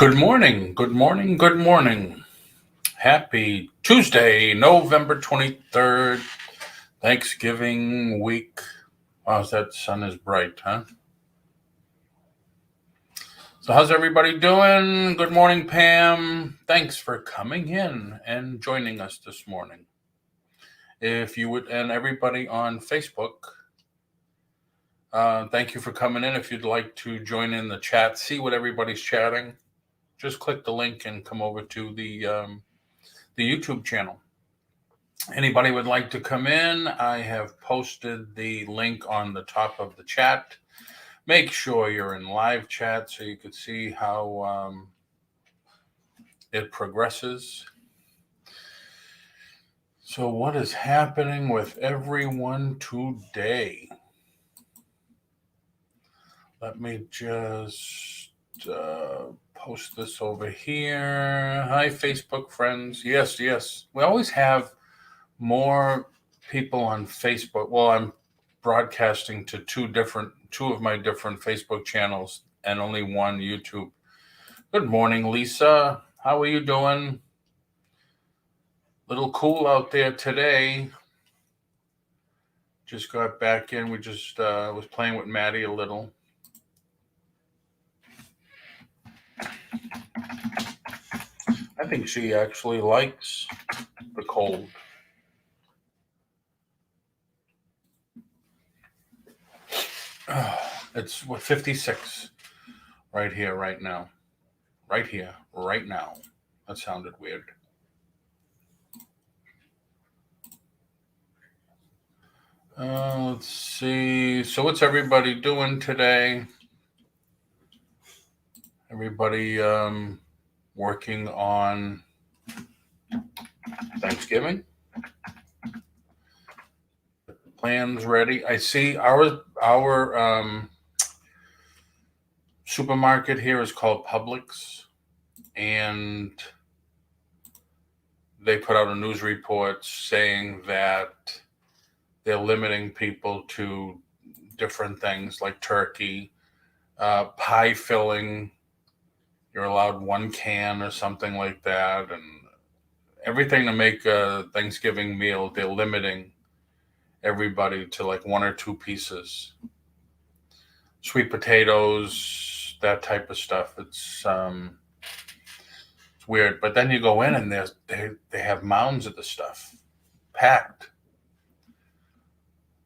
Good morning, good morning, good morning. Happy Tuesday, November 23rd, Thanksgiving week. Wow, that sun is bright, huh? So, how's everybody doing? Good morning, Pam. Thanks for coming in and joining us this morning. If you would, and everybody on Facebook, thank you for coming in. If you'd like to join in the chat, see what everybody's chatting, just click the link and come over to the YouTube channel. Anybody would like to come in, I have posted the link on the top of the chat. Make sure you're in live chat so you can see how it progresses. So what is happening with everyone today? Let me just post this over here. Hi, Facebook friends. Yes. We always have more people on Facebook. Well, I'm broadcasting to two of my different Facebook channels and only one YouTube. Good morning, Lisa. How are you doing? Little cool out there today. Just got back in. We just was playing with Maddie a little. I think she actually likes the cold. It's 56 right here, right now. Right here, right now. That sounded weird. Let's see. So what's everybody doing today? Everybody working on Thanksgiving? Plans ready? I see our supermarket here is called Publix, and they put out a news report saying that they're limiting people to different things like turkey, pie filling. You're allowed one can or something like that, and everything to make a Thanksgiving meal. They're limiting everybody to like one or two pieces. Sweet potatoes, that type of stuff. It's weird. But then you go in and they have mounds of the stuff packed,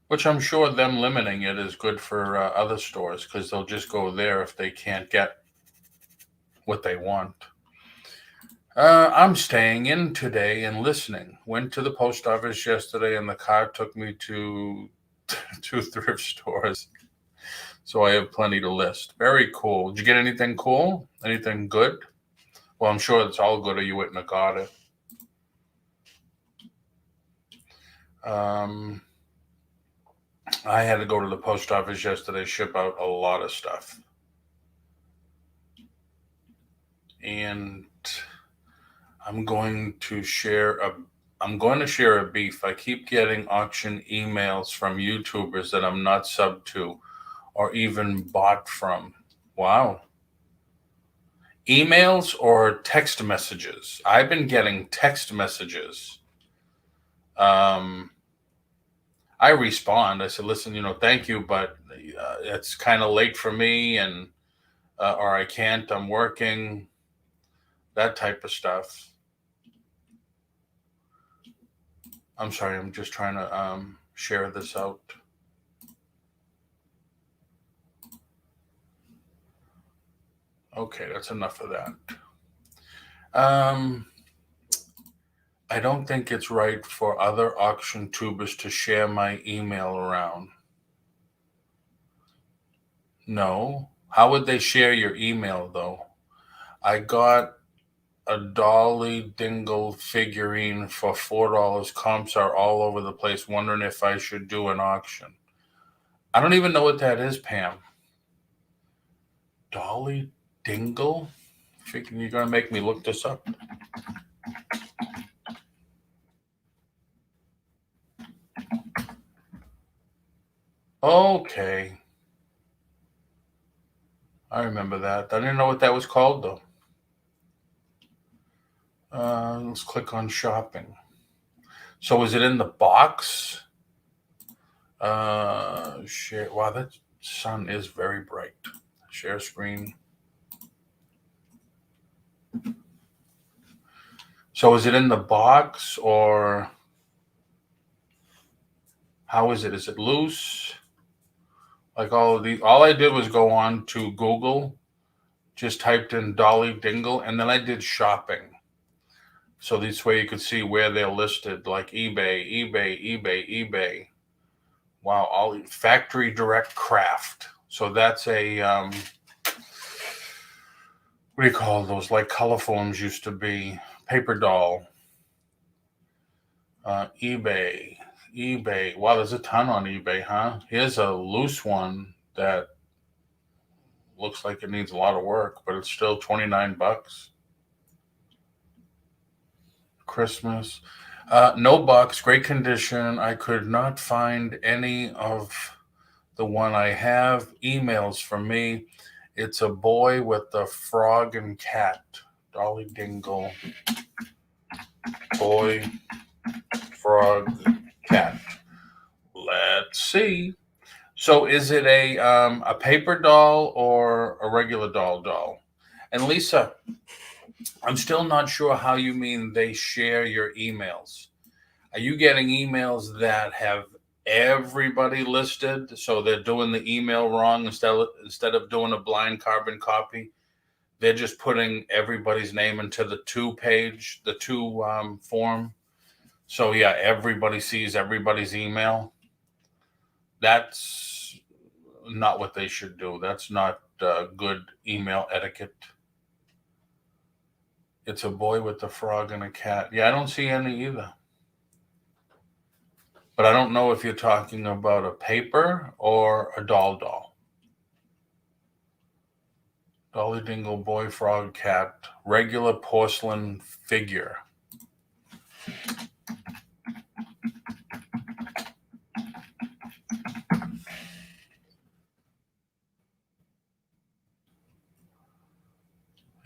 which I'm sure them limiting it is good for other stores because they'll just go there if they can't get what they want. I'm staying in today and listening. Went to the post office yesterday and the car took me to two thrift stores. So I have plenty to list. Very cool. Did you get anything cool? Anything good? Well, I'm sure it's all good or you wouldn't have got it. I had to go to the post office yesterday, ship out a lot of stuff. And I'm going to share a beef. I keep getting auction emails from YouTubers that I'm not sub to or even bought from. Wow. Emails or text messages? I've been getting text messages. I respond. I said, listen, thank you, but it's kind of late for me, and or I can't. I'm working. That type of stuff. I'm sorry. I'm just trying to share this out. Okay, that's enough of that. I don't think it's right for other auction tubers to share my email around. No. How would they share your email, though? I got a Dolly Dingle figurine for $4. Comps are all over the place, wondering if I should do an auction. I don't even know what that is, Pam. Dolly Dingle? You're going to make me look this up? Okay. I remember that. I didn't know what that was called, though. Let's click on shopping. So is it in the box? Share. Wow, that sun is very bright. Share screen. So is it in the box, or how is it? Is it loose? Like all of these, all I did was go on to Google, just typed in Dolly Dingle, and then I did shopping. So this way you could see where they're listed, like eBay. Wow, all factory direct craft. So that's a what do you call those? Like color forms used to be. Paper doll. eBay. Wow, there's a ton on eBay, huh? Here's a loose one that looks like it needs a lot of work, but it's still $29. Christmas. No box, great condition. I could not find any of the one I have. Emails from me. It's a boy with the frog and cat. Dolly Dingle. Boy, frog, cat. Let's see. So is it a paper doll or a regular doll? And Lisa, I'm still not sure how you mean they share your emails. Are you getting emails that have everybody listed, so they're doing the email wrong instead of doing a blind carbon copy? They're just putting everybody's name into the two form. So yeah, everybody sees everybody's email. That's not what they should do. That's not good email etiquette. It's a boy with a frog and a cat. Yeah, I don't see any either. But I don't know if you're talking about a paper or a doll. Dolly Dingle, boy, frog, cat, regular porcelain figure.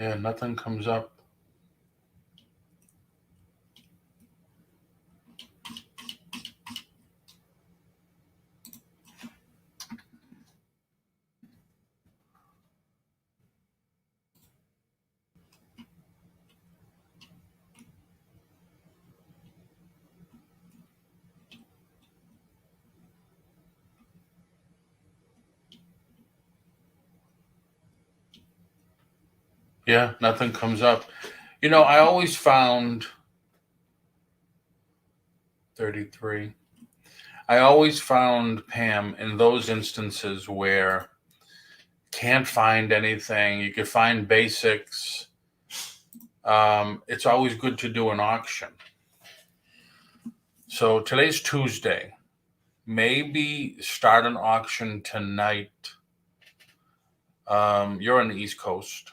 Yeah, nothing comes up. Yeah, nothing comes up. I always found 33. I always found, Pam, in those instances where can't find anything, you could find basics. It's always good to do an auction. So today's Tuesday. Maybe start an auction tonight. You're on the East Coast.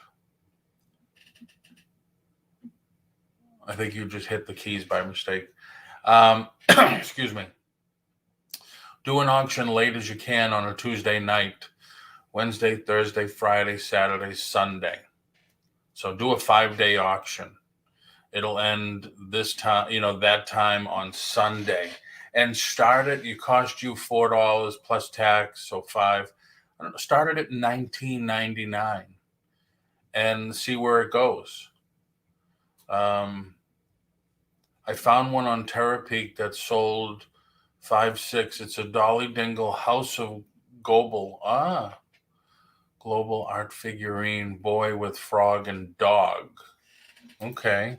I think you just hit the keys by mistake. Excuse me. Do an auction late as you can on a Tuesday night. Wednesday, Thursday, Friday, Saturday, Sunday. So do a 5-day auction. It'll end this time, that time on Sunday. And start it, it cost you $4 plus tax, so $5. I don't know, start it at $19.99 and see where it goes. I found one on Terapeak that sold $5.6. It's a Dolly Dingle House of Global. Global art figurine, boy with frog and dog. Okay.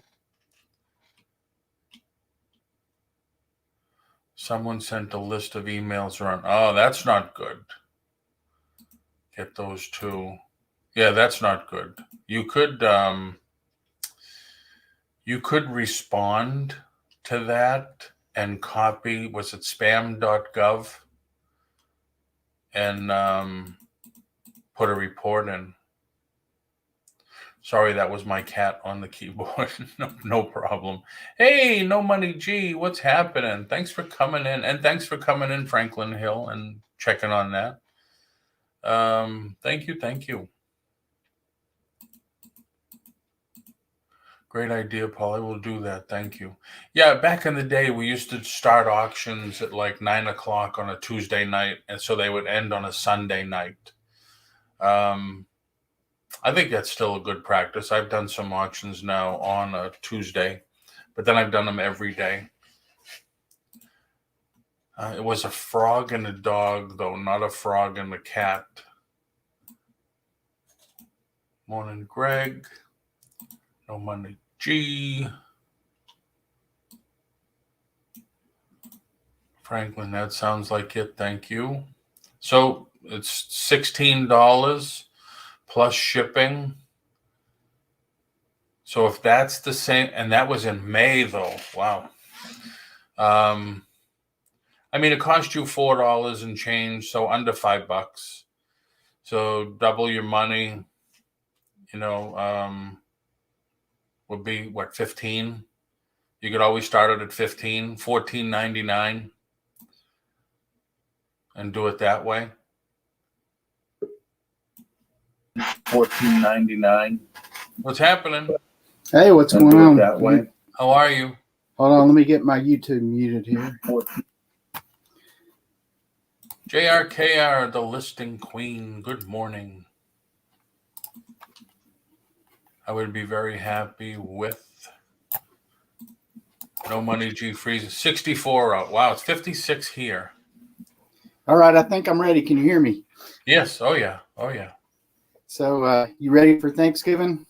Someone sent a list of emails around. Oh, that's not good. Get those two. Yeah, that's not good. You could respond to that and copy, was it spam.gov, and put a report in. Sorry, that was my cat on the keyboard. No problem. Hey, No Money G, what's happening? Thanks for coming in. And thanks for coming in, Franklin Hill, and checking on that. Thank you. Great idea, Paul. I will do that. Thank you. Yeah, back in the day, we used to start auctions at like 9 o'clock on a Tuesday night, and so they would end on a Sunday night. I think that's still a good practice. I've done some auctions now on a Tuesday, but then I've done them every day. It was a frog and a dog, though, not a frog and a cat. Morning, Greg. No money, G. Franklin, that sounds like it. Thank you. So it's $16 plus shipping. So if that's the same, and that was in May, though. Wow. I mean, it cost you $4 and change, so under $5. So double your money, would be what, 15? You could always start it at 15, $14.99, and do it that way. $14.99. What's happening? Hey, what's going on? That way. How are you? Hold on, let me get my YouTube muted here. JRKR, the listing queen. Good morning. I would be very happy with no money G freezes. 64 out. Wow, it's 56 here. All right, I think I'm ready. Can you hear me? Yes. Oh yeah. Oh yeah. So you ready for Thanksgiving?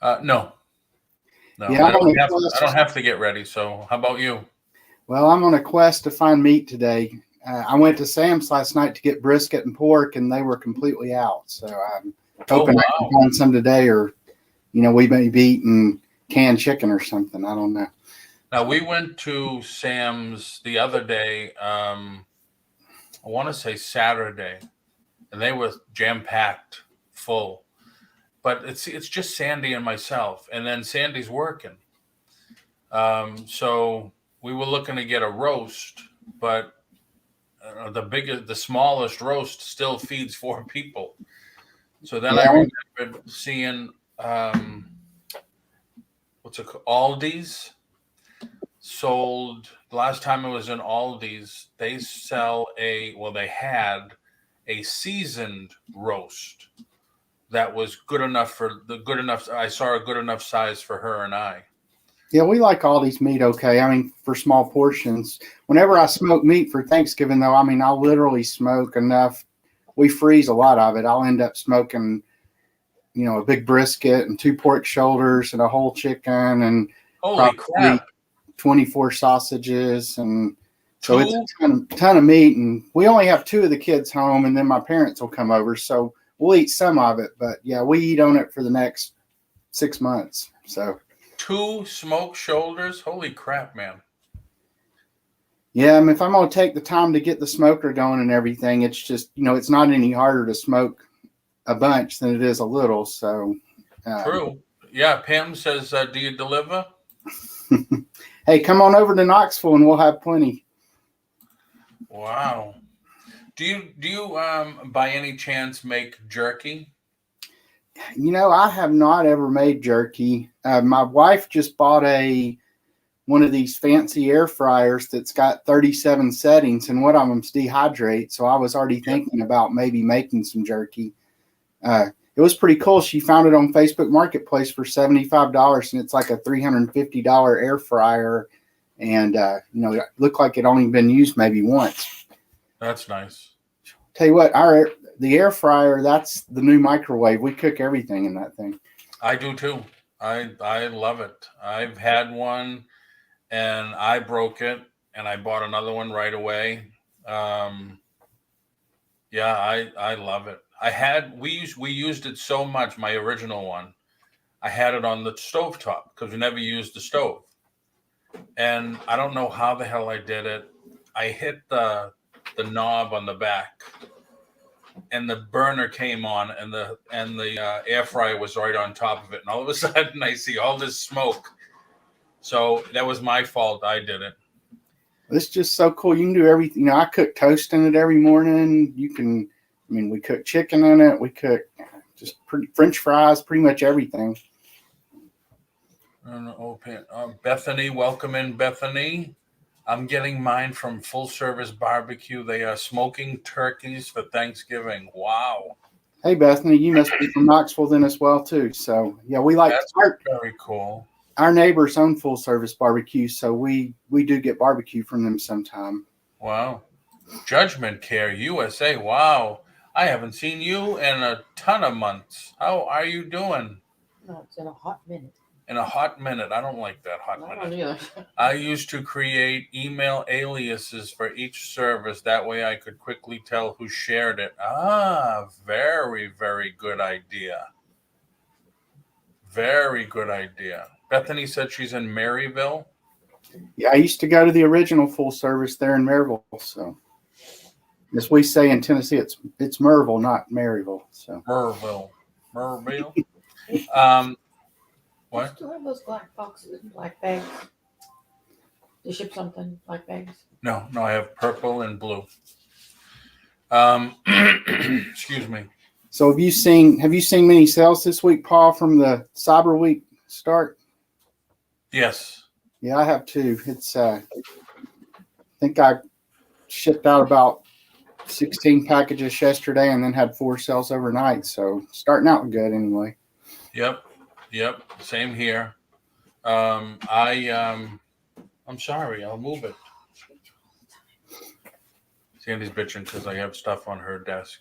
No. Yeah, I don't have to get ready. So how about you? Well, I'm on a quest to find meat today. I went to Sam's last night to get brisket and pork, and they were completely out. So I'm hoping I can find some today, or we may be eating canned chicken or something. I don't know. Now we went to Sam's the other day. I want to say Saturday, and they were jam-packed, full. But it's just Sandy and myself, and then Sandy's working. So we were looking to get a roast, but the smallest roast still feeds 4 people. So then I remembered seeing what's it called? Aldi's sold. The last time I was in Aldi's, they had a seasoned roast that was good enough I saw a good enough size for her and I. Yeah, we like Aldi's meat okay. I mean, for small portions. Whenever I smoke meat for Thanksgiving, though, I mean, I'll literally smoke enough. We freeze a lot of it. I'll end up smoking, a big brisket and 2 pork shoulders and a whole chicken and holy crap, 24 sausages. And so it's a ton of meat. And we only have 2 of the kids home, and then my parents will come over. So we'll eat some of it. But, yeah, we eat on it for the next 6 months. So 2 smoked shoulders? Holy crap, man. Yeah, I mean, if I'm going to take the time to get the smoker going and everything, it's just, it's not any harder to smoke a bunch than it is a little. So true. Yeah, Pam says, do you deliver? Hey, come on over to Knoxville and we'll have plenty. Wow. Do you by any chance make jerky? I have not ever made jerky. My wife just bought one of these fancy air fryers that's got 37 settings, and one of them's dehydrate. So I was already thinking about maybe making some jerky. It was pretty cool. She found it on Facebook Marketplace for $75, and it's like a $350 air fryer. And, it looked like it only been used maybe once. That's nice. Tell you what, the air fryer, that's the new microwave. We cook everything in that thing. I do too. I love it. I've had one and I broke it and I bought another one right away. Yeah, I love it. We used it so much, my original one. I had it on the stovetop because we never used the stove. And I don't know how the hell I did it. I hit the knob on the back, and the burner came on, and the air fryer was right on top of it. And all of a sudden, I see all this smoke. So that was my fault. I did it. It's just so cool. You can do everything. I cook toast in it every morning. We cook chicken in it. We cook just French fries, pretty much everything. Bethany, welcome in, Bethany. I'm getting mine from Full Service Barbecue. They are smoking turkeys for Thanksgiving. Wow. Hey, Bethany, you must be from Knoxville then as well, too. So, yeah, we like That's very cool. our neighbors own Full Service Barbecue, so we do get barbecue from them sometime. Wow. Judgment Care USA. Wow. I haven't seen you in a ton of months. How are you doing? No, it's in a hot minute. In a hot minute. I don't like that hot I minute. don't either. I used to create email aliases for each service. That way I could quickly tell who shared it. Ah, very, very good idea. Very good idea. Bethany said she's in Maryville. Yeah, I used to go to the original Full Service there in Maryville. So, as we say in Tennessee, it's Merville, not Maryville. So, Merville. I What? still have those black boxes, black bags. They ship something, black bags. No, I have purple and blue. Excuse me. so have you seen many sales this week, Paul, from the Cyber Week start? Yes. Yeah, I have too. It's I think I shipped out about 16 packages yesterday and then had 4 sales overnight. So starting out good anyway. Yep. Same here. I'm sorry. I'll move it. Sandy's bitching because I have stuff on her desk.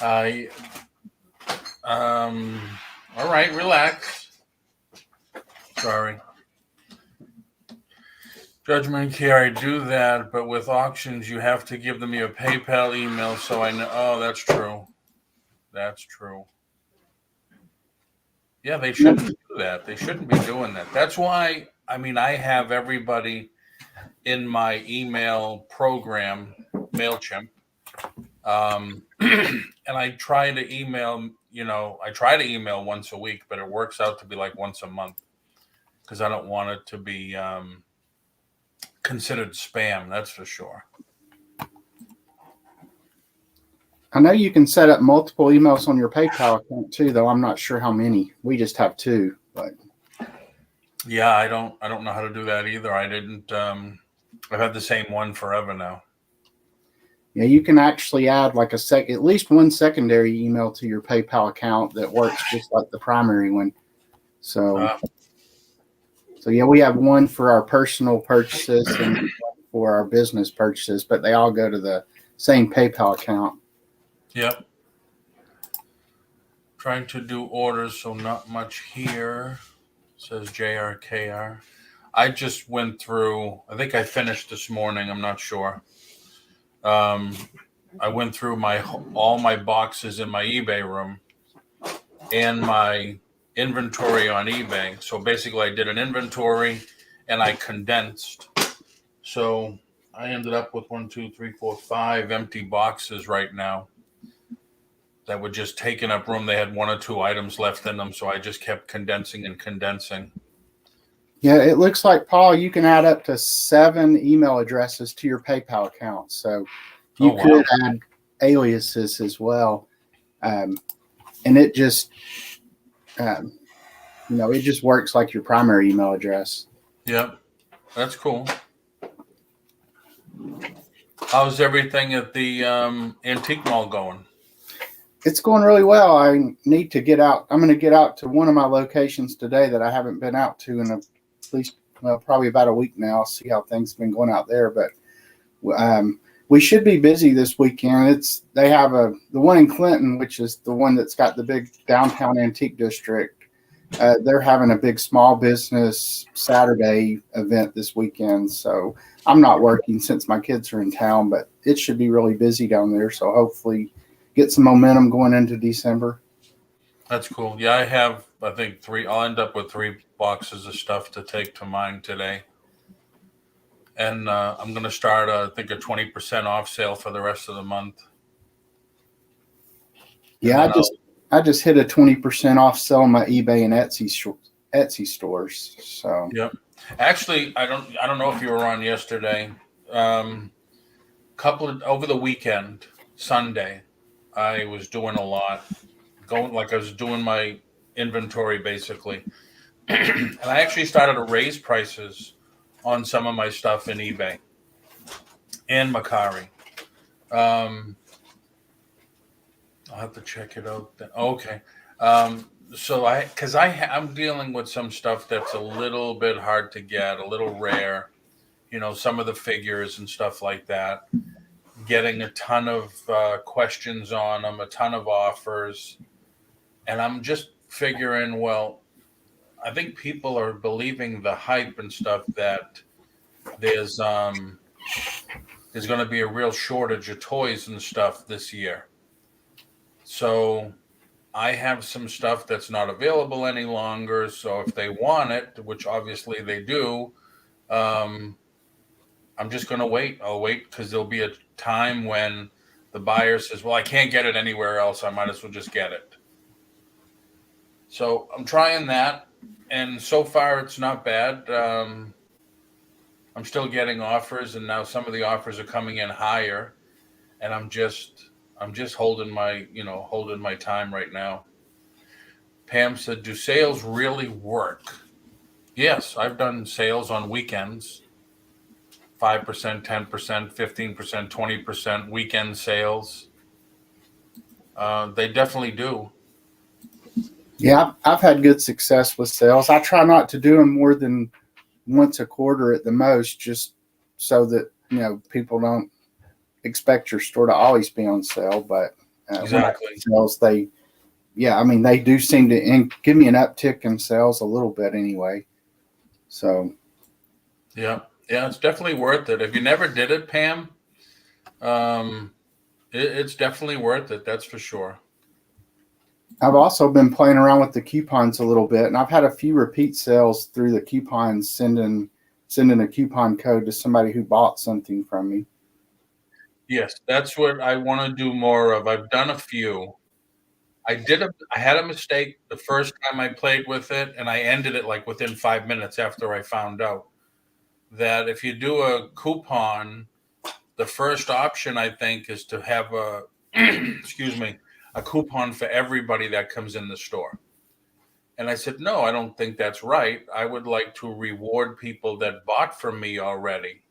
All right, relax. Sorry. Judgment Care, I do that, but with auctions, you have to give them your PayPal email so I know. Oh, that's true. Yeah, they shouldn't do that. They shouldn't be doing that. That's why, I have everybody in my email program, MailChimp. And I try to email, once a week, but it works out to be like once a month because I don't want it to be considered spam. That's for sure. I know you can set up multiple emails on your PayPal account too, though I'm not sure how many. We just have 2, but yeah, I don't know how to do that either. I didn't. I've had the same one forever now. yeah, you can actually add like at least one secondary email to your PayPal account that works just like the primary one. So yeah, we have one for our personal purchases and one for our business purchases, but they all go to the same PayPal account. Yep. Trying to do orders, so not much here, says JRKR. I just went through, I think I finished this morning, I'm not sure. I went through all my boxes in my eBay room and my inventory on eBay. So basically I did an inventory and I condensed. So I ended up with 5 empty boxes right now that were just taking up room. They had 1 or 2 items left in them. So I just kept condensing and condensing. Yeah, it looks like, Paul, you can add up to 7 email addresses to your PayPal account. So you could add aliases as well. And it just, it just works like your primary email address. Yep. That's cool. How's everything at the antique mall going? It's going really well. I need to get out. I'm going to get out to one of my locations today that I haven't been out to in at least probably about a week now. I'll see how things have been going out there. But we should be busy this weekend. They have the one in Clinton, which is the one that's got the big downtown antique district. They're having a big small business Saturday event this weekend. So I'm not working since my kids are in town, but it should be really busy down there. So hopefully get some momentum going into December. That's cool. Yeah, I have, I think 3. I'll end up with 3 boxes of stuff to take to mine today. And I'm going to start, I think, a 20% off sale for the rest of the month. Yeah, I just hit a 20% off sale on my eBay and Etsy stores. So yep. Actually, I don't know if you were on yesterday. Over the weekend, Sunday, I was doing a lot. I was doing my inventory basically. and I actually started to raise prices on some of my stuff in eBay and Macari. I'll have to check it out then. Okay. So I'm dealing with some stuff that's a little bit hard to get, a little rare, some of the figures and stuff like that, getting a ton of questions on them, a ton of offers. And I'm just figuring, well, I think people are believing the hype and stuff that there's going to be a real shortage of toys and stuff this year. So I have some stuff that's not available any longer. So if they want it, which obviously they do, I'm just going to wait. I'll wait because there'll be a time when the buyer says, well, I can't get it anywhere else. I might as well just get it. So I'm trying that. And so far, it's not bad. I'm still getting offers, and now some of the offers are coming in higher. And I'm just holding my time right now. Pam said, do sales really work? Yes, I've done sales on weekends. 5%, 10%, 15%, 20% weekend sales. They definitely do. Yeah, I've had good success with sales. I try not to do them more than once a quarter at the most, just so that, people don't expect your store to always be on sale. But Exactly. Sales, they do seem to give me an uptick in sales a little bit anyway. So. Yeah, it's definitely worth it. If you never did it, Pam, it's definitely worth it. That's for sure. I've also been playing around with the coupons a little bit, and I've had a few repeat sales through the coupons, sending a coupon code to somebody who bought something from me. Yes, that's what I want to do more of. I've done a few. I had a mistake the first time I played with it, and I ended it like within 5 minutes after I found out that if you do a coupon, the first option I think is to have a a coupon for everybody that comes in the store. And I said, no, I don't think that's right. I would like to reward people that bought from me already.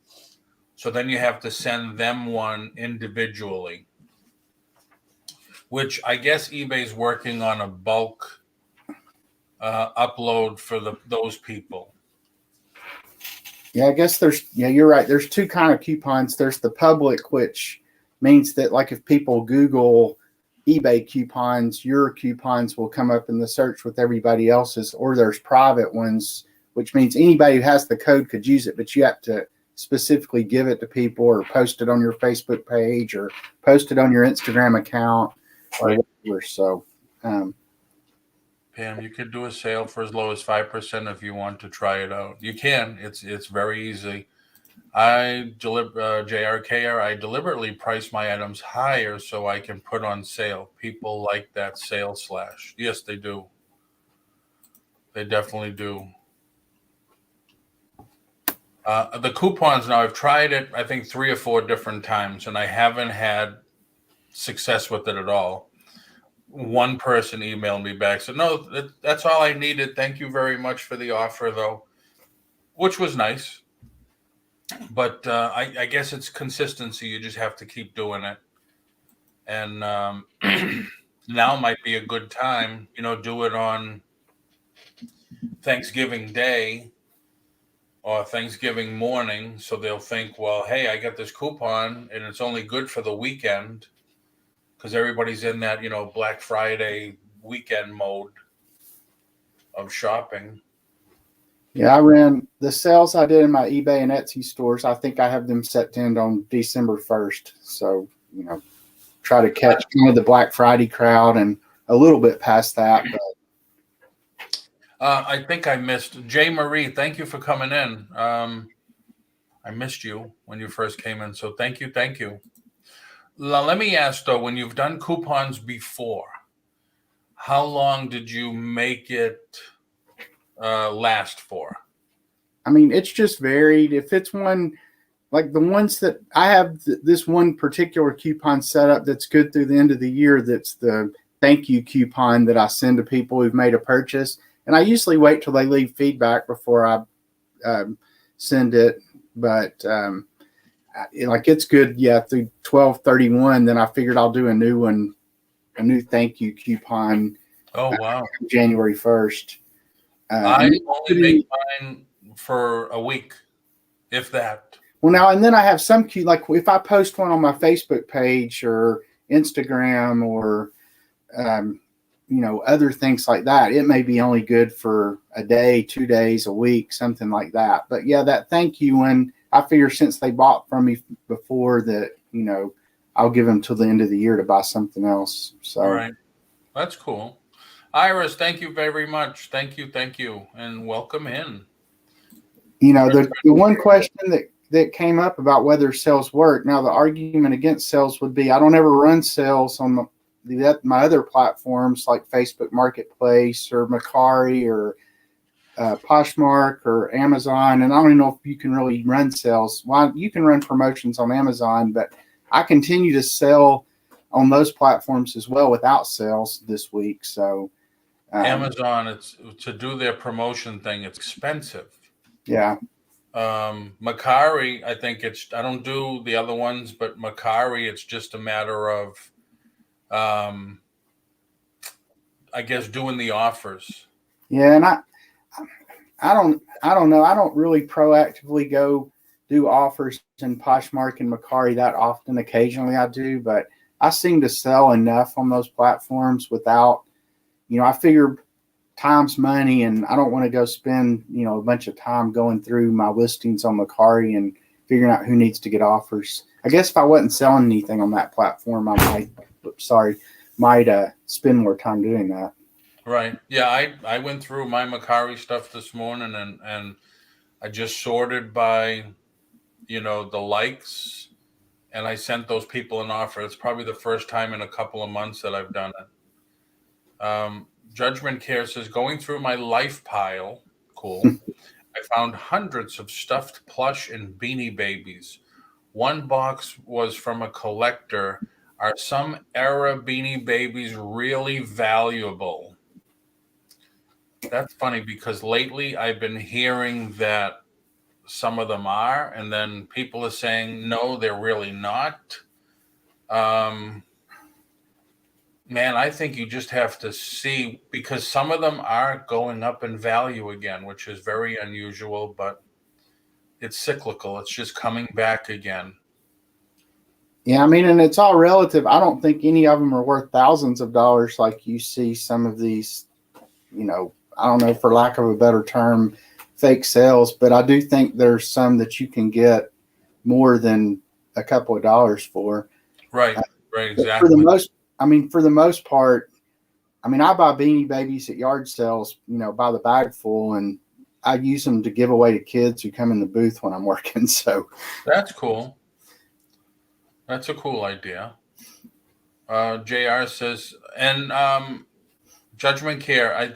So then you have to send them one individually, which I guess eBay's working on a bulk upload for those people. Yeah, I guess you're right. There's two kind of coupons. There's the public, which means that like if people Google eBay coupons, your coupons will come up in the search with everybody else's, or there's private ones, which means anybody who has the code could use it, but you have to specifically give it to people or post it on your Facebook page or post it on your Instagram account or whatever. So, Pam, you could do a sale for as low as 5% if you want to try it out. You can. It's very easy. JRKR, I deliberately price my items higher so I can put on sale. People like that sale slash. Yes, they do. They definitely do. The coupons now, I've tried it, I think 3 or 4 different times, and I haven't had success with it at all. One person emailed me back, said, no, that's all I needed. Thank you very much for the offer, though, which was nice. But I guess it's consistency. You just have to keep doing it. And now might be a good time, do it on Thanksgiving Day or Thanksgiving morning. So they'll think, well, hey, I got this coupon and it's only good for the weekend because everybody's in that, Black Friday weekend mode of shopping. Yeah, I ran the sales I did in my eBay and Etsy stores. I think I have them set to end on December 1st. So, try to catch kind of the Black Friday crowd and a little bit past that. But I think I missed Jay Marie. Thank you for coming in. I missed you when you first came in. So thank you. Thank you. Let me ask though, when you've done coupons before, how long did you make it last for? I mean, it's just varied. If it's one, like the ones that I have, this one particular coupon set up that's good through the end of the year. That's the thank you coupon that I send to people who've made a purchase. and I usually wait till they leave feedback before I send it. But like it's good, yeah, through 12/31. Then I figured I'll do a new one, a new thank you coupon. Oh, wow. January 1st. I only make mine for a week, if that. Well, now and then I have some cute, like if I post one on my Facebook page or Instagram or other things like that, it may be only good for a day, 2 days, a week, something like that. But yeah, that thank you one, I figure since they bought from me before that, I'll give them till the end of the year to buy something else. So, all right, that's cool. Iris, thank you very much. Thank you, and welcome in. The one question that came up about whether sales work. Now, the argument against sales would be I don't ever run sales on my other platforms like Facebook Marketplace or Macari or Poshmark or Amazon. And I don't even know if you can really run sales. Well, you can run promotions on Amazon, but I continue to sell on those platforms as well without sales this week. So Amazon, it's to do their promotion thing. It's expensive. Yeah. Macari, I think I don't do the other ones, but Macari, it's just a matter of, I guess, doing the offers. Yeah. And I don't know. I don't really proactively go do offers in Poshmark and Macari that often. Occasionally I do, but I seem to sell enough on those platforms without, I figure time's money, and I don't want to go spend, a bunch of time going through my listings on Macari and figuring out who needs to get offers. I guess if I wasn't selling anything on that platform, I might spend more time doing that. Right. Yeah, I went through my Macari stuff this morning and I just sorted by, the likes, and I sent those people an offer. It's probably the first time in a couple of months that I've done it. Judgment Care says, going through my life pile, cool. I found hundreds of stuffed plush and beanie babies. One box was from a collector. Are some era beanie babies really valuable? That's funny because lately I've been hearing that some of them are, and then people are saying, no, they're really not. Man, I think you just have to see, because some of them are going up in value again, which is very unusual, but it's cyclical. It's just coming back again. Yeah, I mean, and it's all relative. I don't think any of them are worth thousands of dollars like you see some of these, I don't know, for lack of a better term, fake sales. But I do think there's some that you can get more than a couple of dollars for. Right, exactly. For the most part, I buy beanie babies at yard sales, by the bag full, and I use them to give away to kids who come in the booth when I'm working. So that's cool. That's a cool idea. JR says, and Judgment Care,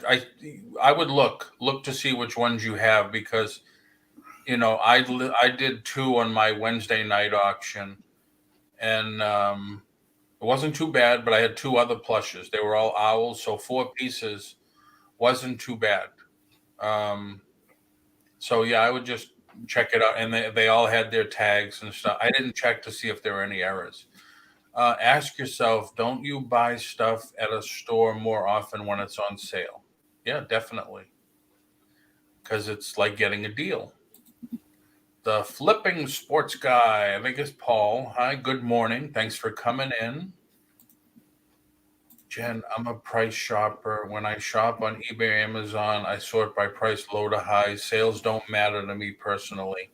I would look to see which ones you have, because I did 2 on my Wednesday night auction, and it wasn't too bad, but I had 2 other plushes. They were all owls, so 4 pieces wasn't too bad. So yeah, I would just check it out, and they all had their tags and stuff. I didn't check to see if there were any errors. Ask yourself, don't you buy stuff at a store more often when it's on sale? Yeah, definitely. Because it's like getting a deal. The flipping sports guy, I think it's Paul. Hi, good morning. Thanks for coming in. Jen, I'm a price shopper. When I shop on eBay, Amazon, I sort by price, low to high. Sales don't matter to me personally.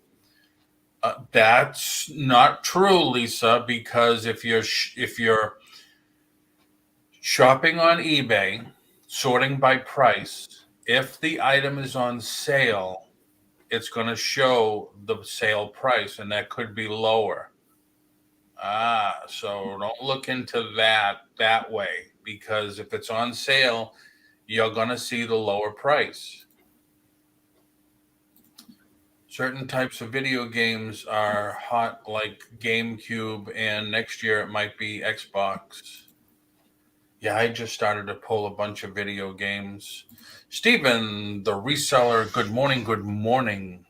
That's not true, Lisa, because if you're shopping on eBay, sorting by price, if the item is on sale, it's going to show the sale price, and that could be lower. So don't look into that way, because if it's on sale, you're going to see the lower price. Certain types of video games are hot, like GameCube, and next year it might be Xbox. Yeah, I just started to pull a bunch of video games. Stephen, the reseller, good morning, good morning.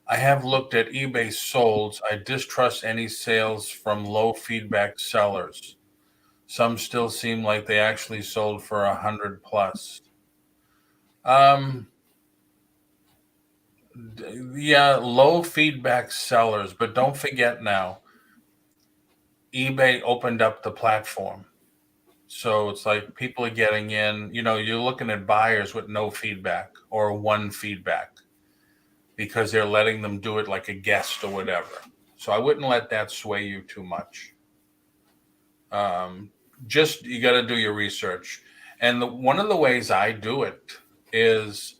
I have looked at eBay solds. I distrust any sales from low feedback sellers. Some still seem like they actually sold for 100 plus. Um, yeah, low feedback sellers, but don't forget now, eBay opened up the platform. So it's like people are getting in, you're looking at buyers with no feedback or one feedback because they're letting them do it like a guest or whatever. So I wouldn't let that sway you too much. Just you got to do your research. And one of the ways I do it is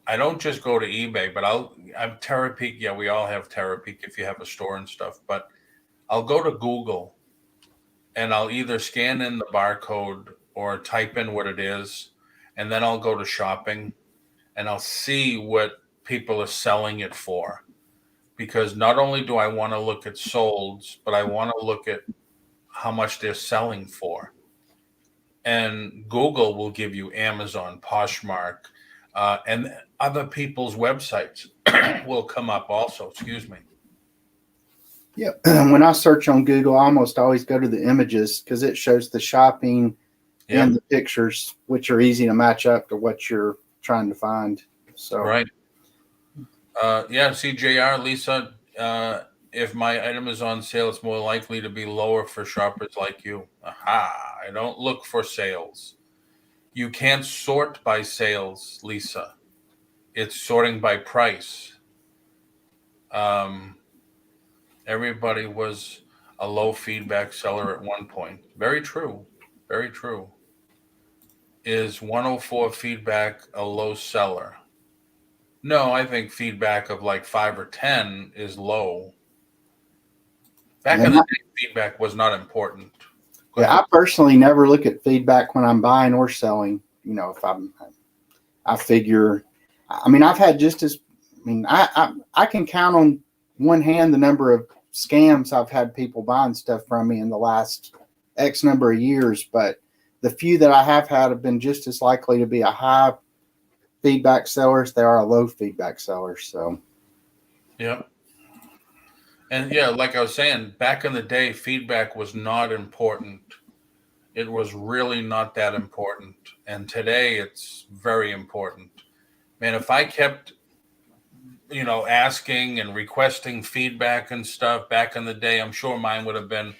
I don't just go to eBay, but I'm Terapeak. Yeah, we all have Terapeak if you have a store and stuff, but I'll go to Google and I'll either scan in the barcode or type in what it is, and then I'll go to shopping and I'll see what people are selling it for. Because not only do I want to look at solds, but I want to look at how much they're selling for. And Google will give you Amazon, Poshmark, and other people's websites will come up also. Excuse me. Yeah. When I search on Google, I almost always go to the images because it shows the shopping and the pictures, which are easy to match up to what you're trying to find. So right. See, JR, Lisa, if my item is on sale, it's more likely to be lower for shoppers like you. Aha, I don't look for sales. You can't sort by sales, Lisa. It's sorting by price. Everybody was a low feedback seller at one point. Very true. Very true. Is 104 feedback a low seller? No, I think feedback of like 5 or 10 is low. Back in the day, feedback was not important. I personally never look at feedback when I'm buying or selling. If I figure, I've had just as, I can count on one hand the number of scams I've had people buying stuff from me in the last X number of years, but the few that I have had have been just as likely to be a high feedback seller as they are a low feedback seller. So, yeah. And yeah, like I was saying, back in the day, feedback was not important. It was really not that important. And today it's very important. Man, if I kept, asking and requesting feedback and stuff back in the day, I'm sure mine would have been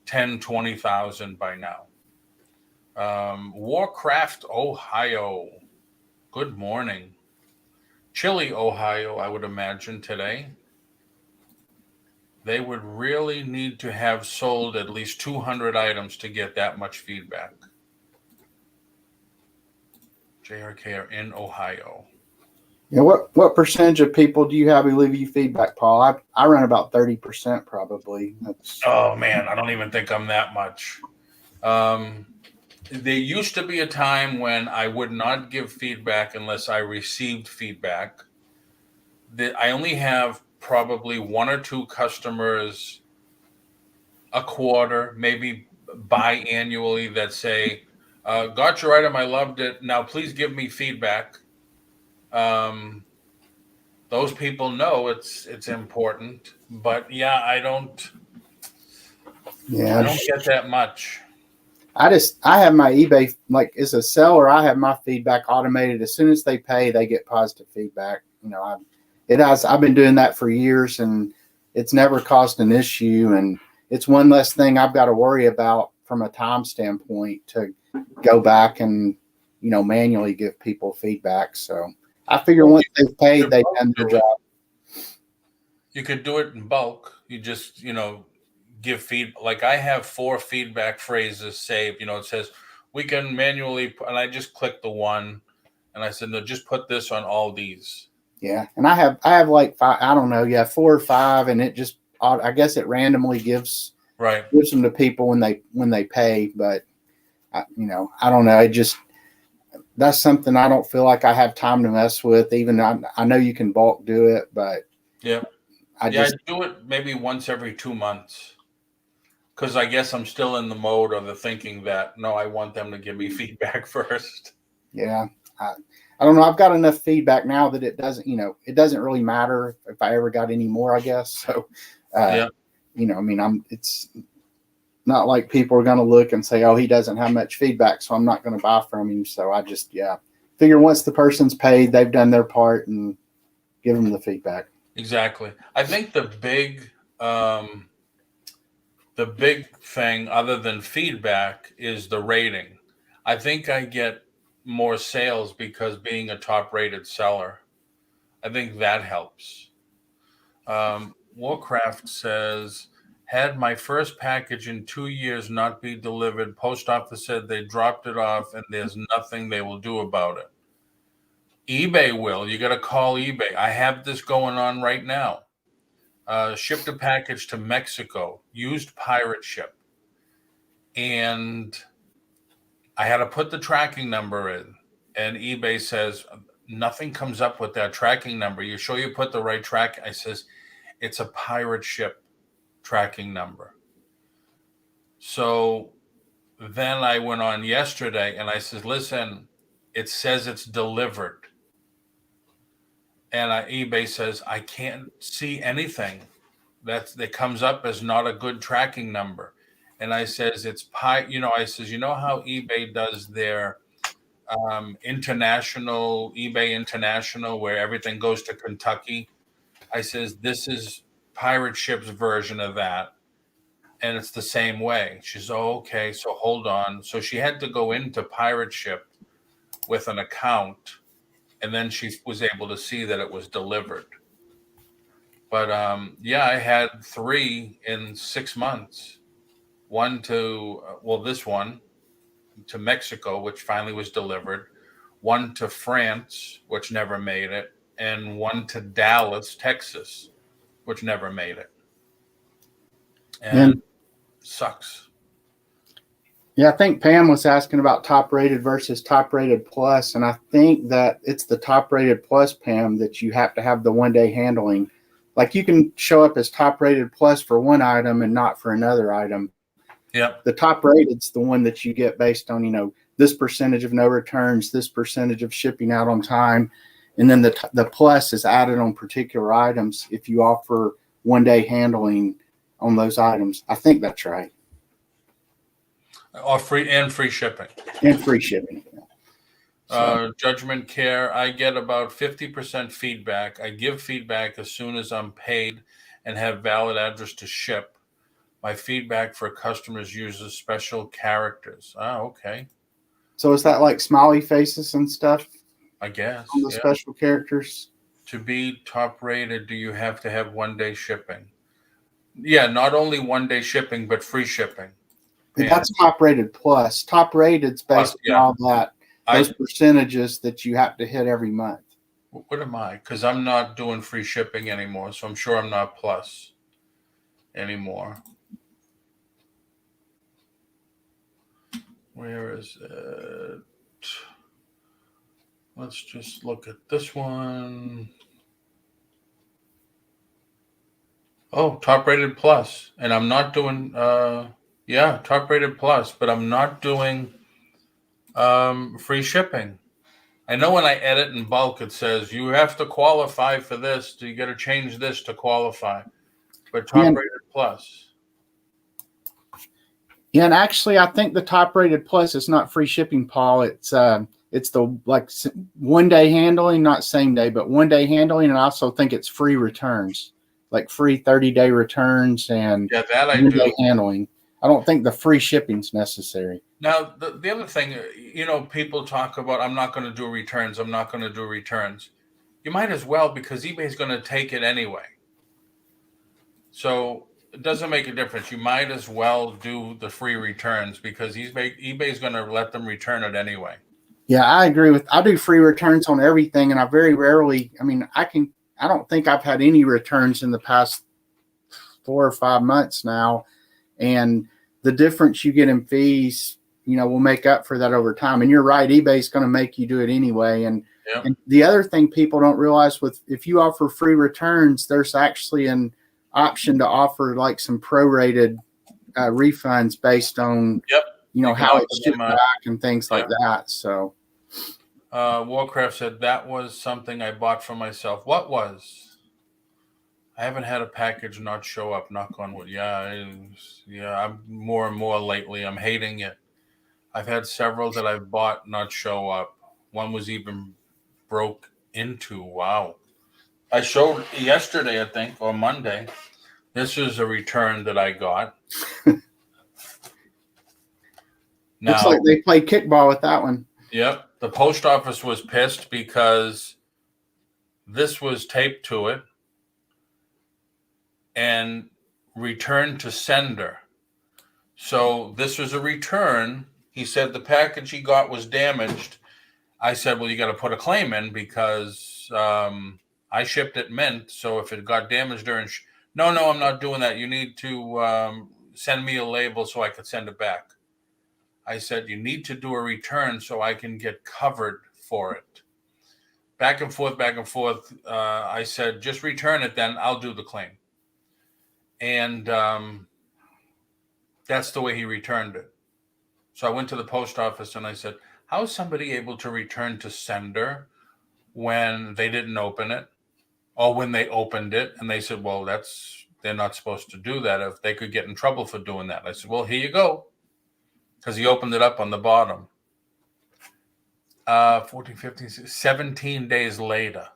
10, 20,000 by now. Warcraft, Ohio. Good morning. Chilly, Ohio, I would imagine today. They would really need to have sold at least 200 items to get that much feedback. JRK are in Ohio. Yeah, what percentage of people do you have who leave you feedback, Paul? I run about 30% probably. Oh man, I don't even think I'm that much. There used to be a time when I would not give feedback unless I received feedback. I only have probably one or two customers a quarter, maybe biannually, that say, got your item, I loved it. Now please give me feedback. Those people know it's important, but yeah, I don't get that much. I have my eBay, like as a seller, I have my feedback automated. As soon as they pay, they get positive feedback. I've been doing that for years and it's never caused an issue. And it's one less thing I've got to worry about from a time standpoint to go back and, manually give people feedback. So I figure once they've paid, they've done their job. You could do it in bulk. You just, give feedback. Like I have 4 feedback phrases saved. It says we can manually, and I just click the one, and I said, no, just put this on all these. Yeah, and I have like 5. I don't know. Yeah, 4 or 5, and it just, I guess it randomly gives them to people when they pay. But I don't know. It just, that's something I don't feel like I have time to mess with. Even I know you can bulk do it, but I do it maybe once every 2 months. because I guess I'm still in the mode or the thinking that no, I want them to give me feedback first. Yeah. I don't know. I've got enough feedback now that it doesn't, it doesn't really matter if I ever got any more, I guess. So, Yeah. It's not like people are going to look and say, oh, he doesn't have much feedback, so I'm not going to buy from him. So I just, figure once the person's paid, they've done their part, and give them the feedback. Exactly. I think the big thing other than feedback is the rating. I think I get more sales because being a top rated seller. I think that helps. Warcraft says, had my first package in 2 years not be delivered. Post office said they dropped it off and there's nothing they will do about it. eBay will. You got to call eBay. I have this going on right now. Shipped a package to Mexico, used pirate ship. And I had to put the tracking number in. And eBay says, nothing comes up with that tracking number. You sure you put the right track? I says, it's a pirate ship tracking number. So then I went on yesterday and I said, listen, it says it's delivered. And eBay says, I can't see anything that comes up as not a good tracking number. And I says, I says, you know how eBay does their eBay International, where everything goes to Kentucky? I says, this is Pirate Ship's version of that. And it's the same way. She's, oh, okay, so hold on. So she had to go into Pirate Ship with an account, and then she was able to see that it was delivered. But I had 3 in 6 months. One to, this one to Mexico, which finally was delivered. One to France, which never made it. And one to Dallas, Texas, which never made it. And sucks. Yeah, I think Pam was asking about top rated versus top rated plus. And I think that it's the top rated plus, Pam, that you have to have the 1-day handling. Like you can show up as top rated plus for one item and not for another item. Yeah. The top rated's the one that you get based on, this percentage of no returns, this percentage of shipping out on time. And then the plus is added on particular items if you offer 1-day handling on those items. I think that's right. Or free shipping. And free shipping. Judgment Care, I get about 50% feedback. I give feedback as soon as I'm paid and have valid address to ship. My feedback for customers uses special characters. Oh, okay. So is that like smiley faces and stuff? I guess. On the special characters? To be top rated, do you have to have 1-day shipping? Yeah, not only 1-day shipping, but free shipping. That's top rated plus. Top rated's based on all that. Those percentages that you have to hit every month. What am I? Because I'm not doing free shipping anymore, so I'm sure I'm not plus anymore. Where is it? Let's just look at this one. Oh, top rated plus. And I'm not doing, top rated plus, but I'm not doing free shipping. I know when I edit in bulk, it says you have to qualify for this. You got to change this to qualify. But top rated plus. Yeah, and actually, I think the top rated plus is not free shipping, Paul. It's the 1-day handling, not same day, but 1-day handling, and I also think it's free returns, like free 30-day returns and that I do. Handling. I don't think the free shipping's necessary. Now, the other thing, people talk about, I'm not going to do returns. I'm not going to do returns. You might as well, because eBay's going to take it anyway. So it doesn't make a difference. You might as well do the free returns because eBay's going to let them return it anyway. Yeah, I agree I do free returns on everything, and I very rarely, I don't think I've had any returns in the past 4 or 5 months now. And the difference you get in fees, will make up for that over time. And you're right, eBay's going to make you do it anyway. And the other thing people don't realize if you offer free returns, there's actually an option to offer like some prorated refunds based on Yep. You can how offer it's shipped them, back and things like yeah. that. So Warcraft said that was something I bought for myself. What was? I haven't had a package not show up. Knock on wood. Yeah, I'm more and more lately. I'm hating it. I've had several that I've bought not show up. One was even broke into. Wow. I showed yesterday, I think, or Monday. This is a return that I got. looks Now, like they played kickball with that one. yep, the post office was pissed because this was taped to it and returned to sender. So this was a return. He said the package he got was damaged. I said, well, you got to put a claim in because I shipped it mint. So if it got damaged during, no, I'm not doing that. You need to send me a label so I could send it back. I said, you need to do a return so I can get covered for it. Back and forth. I said, just return it, then I'll do the claim. And that's the way he returned it. So I went to the post office and I said, how is somebody able to return to sender when they didn't open it or when they opened it? And they said, well, they're not supposed to do that. If they could get in trouble for doing that. I said, well, here you go. Because he opened it up on the bottom. 14, 15, 17 days later,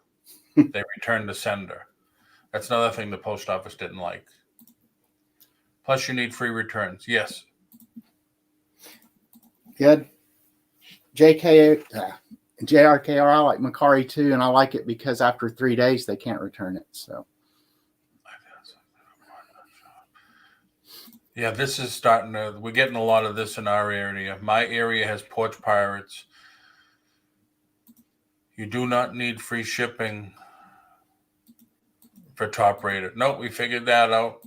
they returned to sender. That's another thing the post office didn't like. Plus, you need free returns. Yes. Good. JRKR, I like Macari too, and I like it because after 3 days they can't return it. So yeah, this is starting to, we're getting a lot of this in our area. My area has porch pirates. You do not need free shipping for top rated. Nope, we figured that out.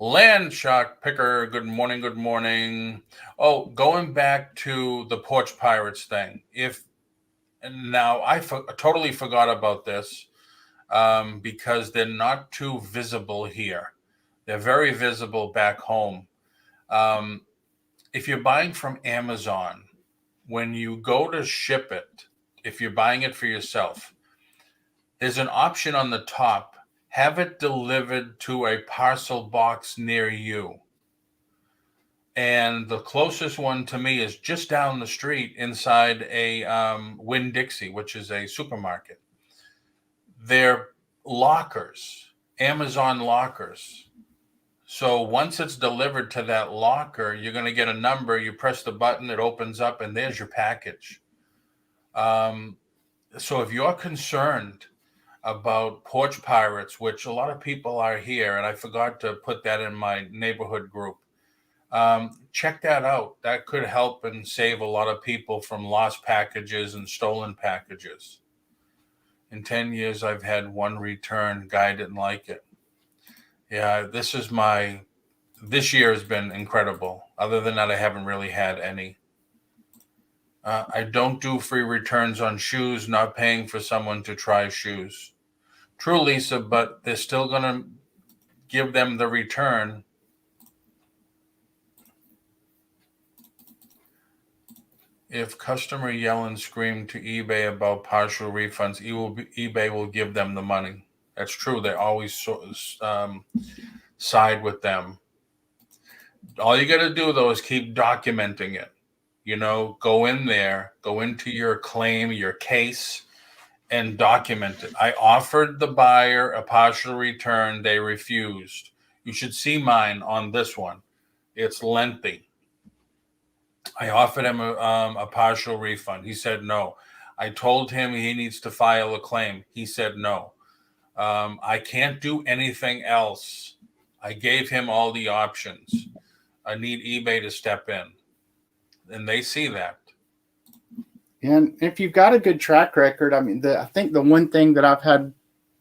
Land Shark Picker, good morning. Oh, going back to the porch pirates thing. Now I totally forgot about this because they're not too visible here. They're very visible back home. If you're buying from Amazon, when you go to ship it, if you're buying it for yourself, there's an option on the top, have it delivered to a parcel box near you. And the closest one to me is just down the street inside a Winn-Dixie, which is a supermarket. They're lockers, Amazon lockers. So once it's delivered to that locker, you're going to get a number. You press the button, it opens up, and there's your package. So if you're concerned about porch pirates, which a lot of people are here, and I forgot to put that in my neighborhood group, check that out. That could help and save a lot of people from lost packages and stolen packages. In 10 years, I've had one return. Guy didn't like it. Yeah, this year has been incredible. Other than that, I haven't really had any. I don't do free returns on shoes, not paying for someone to try shoes. True, Lisa, but they're still going to give them the return. If customer yell and scream to eBay about partial refunds, eBay will give them the money. That's true. They always side with them. All you got to do, though, is keep documenting it. Go in there, go into your claim, your case, and document it. I offered the buyer a partial return. They refused. You should see mine on this one. It's lengthy. I offered him a partial refund. He said no. I told him he needs to file a claim. He said no. I can't do anything else. I gave him all the options. I need eBay to step in. And they see that. And if you've got a good track record, I mean, I think the one thing that I've had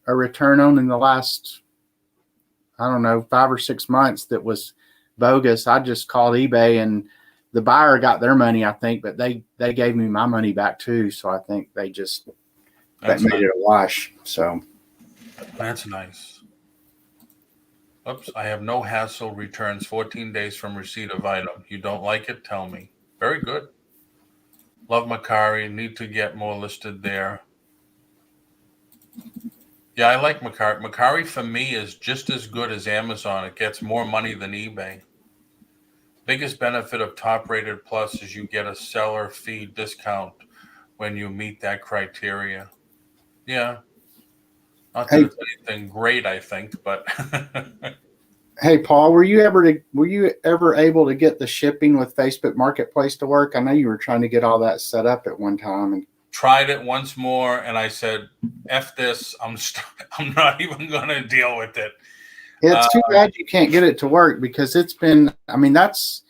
a return on in the last, 5 or 6 months that was bogus, I just called eBay and the buyer got their money, I think, but they gave me my money back too. So I think that made it a wash. So that's nice. Oops, I have no hassle returns 14 days from receipt of item. You don't like it? Tell me. Very good. Love Macari. Need to get more listed there. Yeah, I like Macari. Macari for me is just as good as Amazon. It gets more money than eBay. Biggest benefit of Top Rated Plus is you get a seller fee discount when you meet that criteria. Yeah. Not that Hey, it's anything great, I think, but hey, Paul, were you ever able to get the shipping with Facebook Marketplace to work? I know you were trying to get all that set up at one time. And tried it once more and I said, F this. I'm not even going to deal with it. it's too bad you can't get it to work because it's been. I mean, that's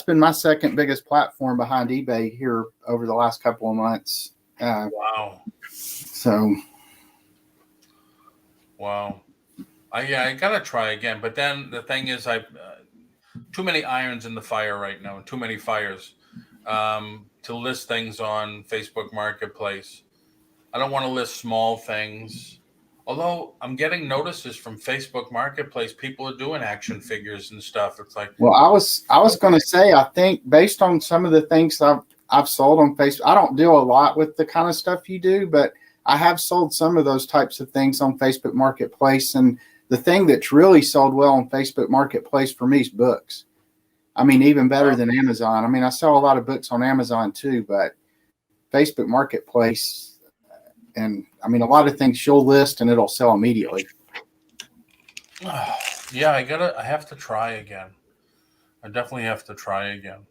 been my second biggest platform behind eBay here over the last couple of months. Wow. So, Wow. I got to try again. But then the thing is, too many irons in the fire right now, too many fires to list things on Facebook Marketplace. I don't want to list small things. Although I'm getting notices from Facebook Marketplace, people are doing action figures and stuff. It's like, well, I was going to say, I think based on some of the things I've sold on Facebook, I don't do a lot with the kind of stuff you do, but I have sold some of those types of things on Facebook Marketplace. And the thing that's really sold well on Facebook Marketplace for me is books. I mean, even better than Amazon. I mean, I sell a lot of books on Amazon too, but Facebook Marketplace, and I mean, a lot of things you'll list and it'll sell immediately. yeah, I have to try again. I definitely have to try again.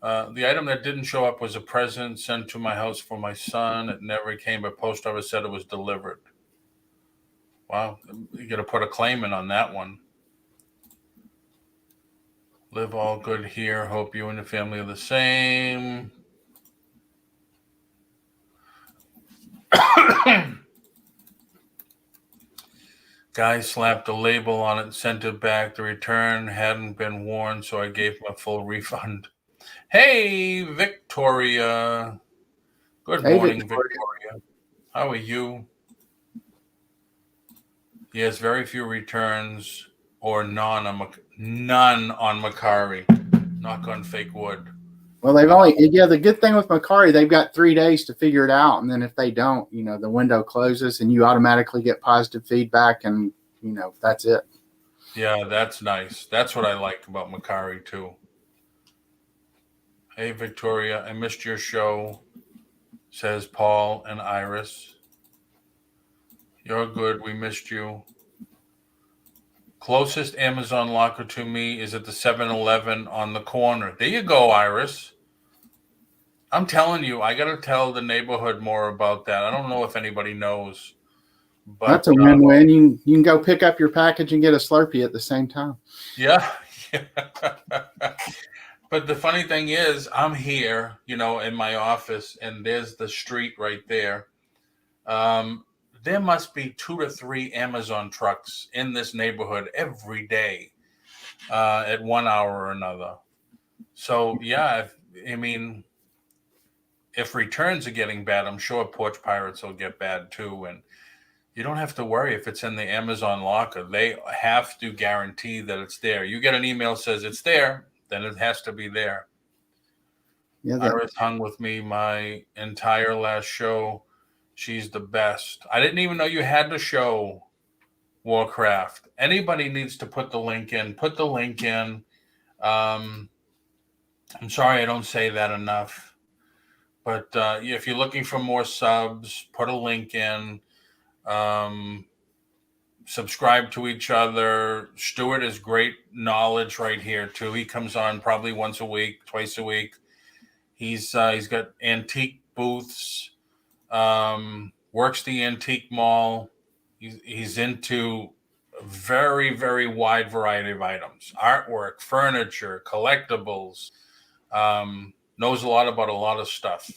The item that didn't show up was a present sent to my house for my son. It never came, but post office said it was delivered. Wow, you got to put a claim in on that one. Live all good here. Hope you and the family are the same. Guy slapped a label on it and sent it back. The return hadn't been worn, so I gave him a full refund. Hey, Victoria. Good Hey, morning, Victoria. Victoria. How are you? He has very few returns or none on Macari. Knock on fake wood. Well, the good thing with Macari, they've got 3 days to figure it out. And then if they don't, the window closes and you automatically get positive feedback and, that's it. Yeah, that's nice. That's what I like about Macari too. Hey, Victoria, I missed your show, says Paul and Iris. You're good. We missed you. Closest Amazon locker to me is at the 7-Eleven on the corner. There you go, Iris. I'm telling you, I got to tell the neighborhood more about that. I don't know if anybody knows. But that's a win-win. You can go pick up your package and get a Slurpee at the same time. Yeah. But the funny thing is, I'm here, in my office, and there's the street right there. There must be 2 to 3 Amazon trucks in this neighborhood every day at 1 hour or another. So, yeah, if returns are getting bad, I'm sure Porch Pirates will get bad too. And you don't have to worry if it's in the Amazon locker. They have to guarantee that it's there. You get an email that says it's there, then it has to be there. Yeah, Iris hung with me my entire last show. She's the best. I didn't even know you had to show Warcraft. Anybody needs to put the link in. Put the link in. I'm sorry I don't say that enough. But if you're looking for more subs, put a link in. Subscribe to each other. Stuart is great knowledge right here too. He comes on probably once a week, twice a week. He's got antique booths. Works the antique mall. He's into a very, very wide variety of items: artwork, furniture, collectibles. Knows a lot about a lot of stuff.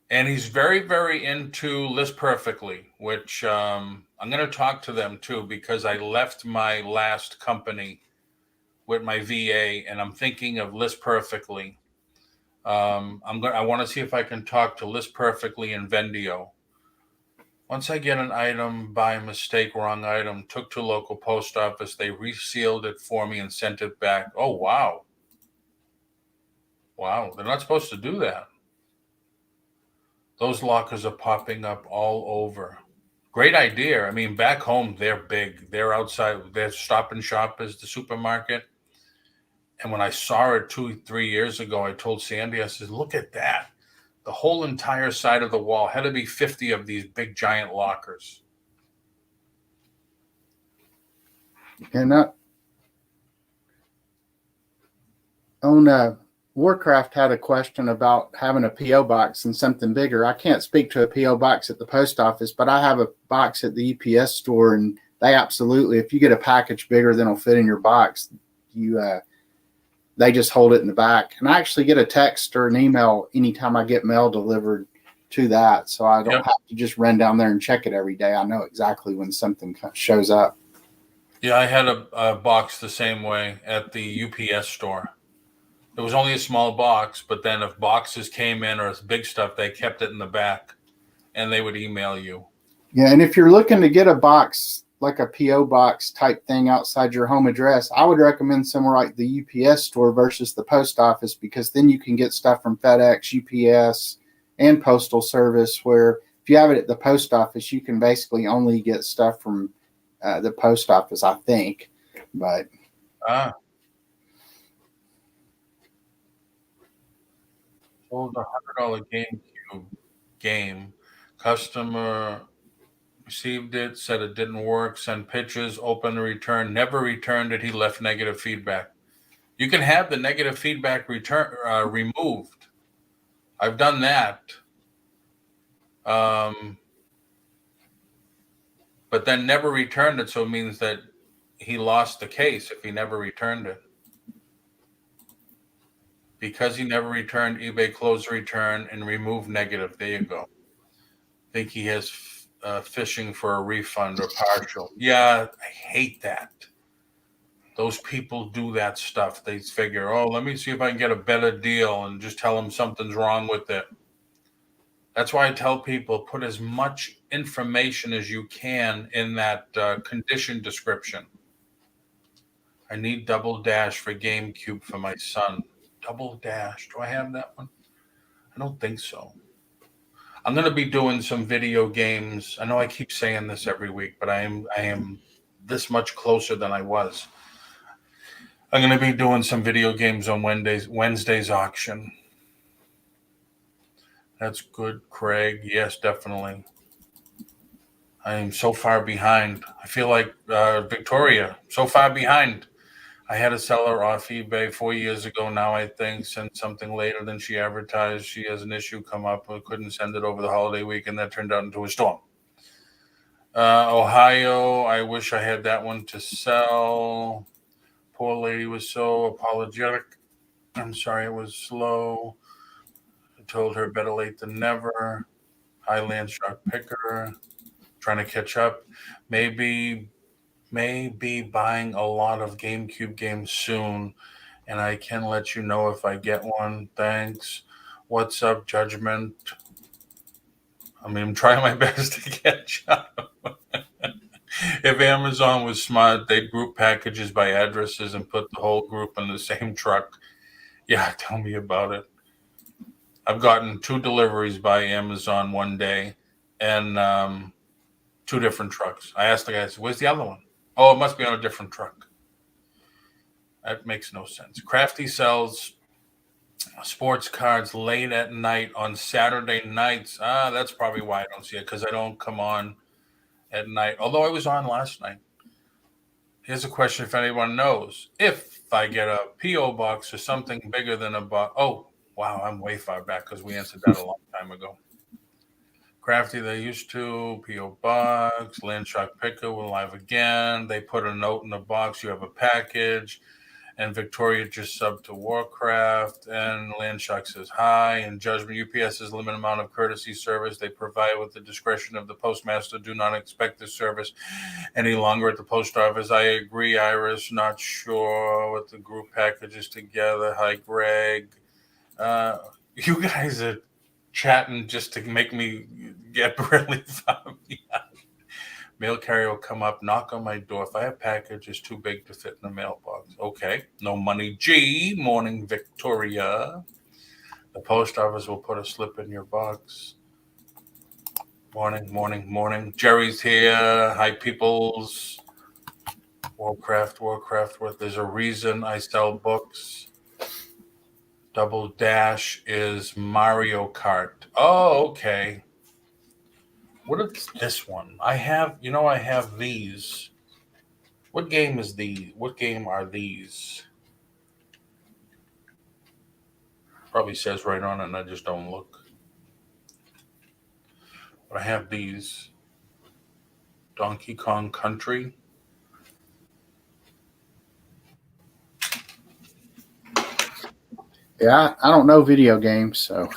And he's very, very into List Perfectly, which I'm going to talk to them too, because I left my last company with my VA and I'm thinking of List Perfectly. I want to see if I can talk to List Perfectly and Vendio Once I get an item by mistake, wrong item, took to local post office, they resealed it for me and sent it back. Oh, wow. Wow. They're not supposed to do that. Those lockers are popping up all over. Great idea. I mean, back home, they're big. They're outside. Their Stop and Shop is the supermarket. And when I saw it 2, 3 years ago, I told Sandy, I said, look at that. The whole entire side of the wall had to be 50 of these big giant lockers. And on Warcraft had a question about having a PO box and something bigger. I can't speak to a PO box at the post office, but I have a box at the UPS store, and they absolutely, if you get a package bigger than will fit in your box, they just hold it in the back. And I actually get a text or an email anytime I get mail delivered to that, so I don't have to just run down there and check it every day. I know exactly when something shows up. Yeah, I had a box the same way at the UPS store. It was only a small box, but then if boxes came in or big stuff, they kept it in the back and they would email you. Yeah, and if you're looking to get a box, like a PO box type thing outside your home address, I would recommend somewhere like the UPS store versus the post office, because then you can get stuff from FedEx, UPS, and Postal Service, where if you have it at the post office, you can basically only get stuff from the post office, I think. But Sold $100 GameCube game. Customer received it, said it didn't work, sent pictures, opened the return, never returned it. He left negative feedback. You can have the negative feedback removed. I've done that. But then never returned it, so it means that he lost the case if he never returned it. Because he never returned, eBay closed the return and removed negative. There you go. I think he has fishing for a refund or partial. Yeah, I hate that. Those people do that stuff. They figure, oh, let me see if I can get a better deal and just tell them something's wrong with it. That's why I tell people, put as much information as you can in that condition description. I need double dash for GameCube for my son. Double dash. Do I have that one? I don't think so. I'm going to be doing some video games. I know I keep saying this every week, but I am this much closer than I was. I'm going to be doing some video games on Wednesday's auction. That's good, Craig. Yes, definitely. I am so far behind. I feel like Victoria, so far behind. I had a seller off eBay 4 years ago now, I think, sent something later than she advertised. She has an issue come up. I couldn't send it over the holiday weekend. That turned out into a storm. Ohio, I wish I had that one to sell. Poor lady was so apologetic. I'm sorry it was slow. I told her better late than never. Highland Shark Picker, trying to catch up. Maybe buying a lot of GameCube games soon, and I can let you know if I get one. Thanks. What's up, Judgment? I mean, I'm trying my best to catch up. If Amazon was smart, they'd group packages by addresses and put the whole group in the same truck. Yeah, tell me about it. I've gotten 2 deliveries by Amazon one day, and 2 different trucks. I asked the guy, where's the other one? Oh, it must be on a different truck. That makes no sense. Crafty sells sports cards late at night on Saturday nights. That's probably why I don't see it, because I don't come on at night. Although I was on last night. Here's a question if anyone knows. If I get a P.O. box or something bigger than a box. Oh, wow, I'm way far back because we answered that a long time ago. Crafty, they used to. P.O. box. Landshark Picker, we're live again. They put a note in the box. You have a package. And Victoria just subbed to Warcraft. And Landshark says hi. And Judgment, UPS is limited amount of courtesy service they provide with the discretion of the postmaster. Do not expect this service any longer at the post office. I agree, Iris. Not sure what the group packages together. Hi, Greg. You guys are chatting just to make me get really funny. Mail carrier will come up, knock on my door. If I have packages too big to fit in the mailbox. Okay. No money. G. Morning, Victoria. The post office will put a slip in your box. Morning, morning, morning. Jerry's here. Hi, peoples. Warcraft. There's a reason I sell books. Double Dash is Mario Kart. Oh, okay. What is this one? I have these. What game is these? What game are these? Probably says right on it and I just don't look. But I have these. Donkey Kong Country. Yeah, I don't know video games, so.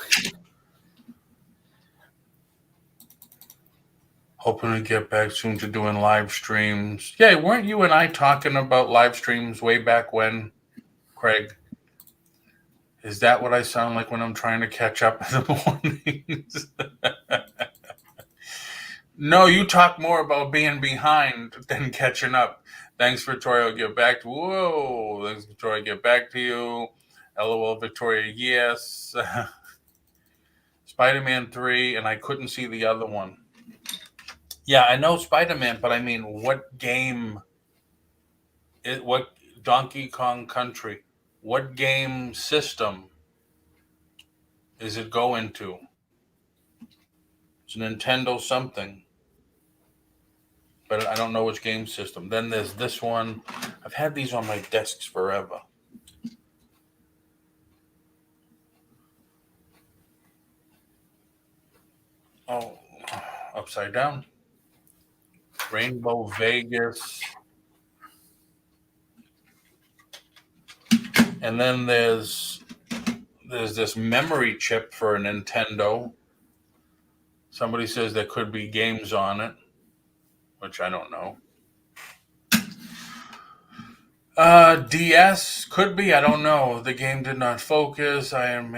Hoping to get back soon to doing live streams. Yeah, weren't you and I talking about live streams way back when, Craig? Is that what I sound like when I'm trying to catch up in the mornings? No, you talk more about being behind than catching up. Thanks, Victoria. I'll get back to whoa. Thanks, Victoria. Get back to you. LOL, Victoria. Yes. Spider-Man 3, and I couldn't see the other one. Yeah, I know Spider-Man, but I mean, what game? What Donkey Kong Country? What game system is it going to? It's a Nintendo something, but I don't know which game system. Then there's this one. I've had these on my desks forever. Oh, upside down. Rainbow Vegas. And then there's this memory chip for a Nintendo. Somebody says there could be games on it, which I don't know. DS could be. I don't know. The game did not focus. Donkey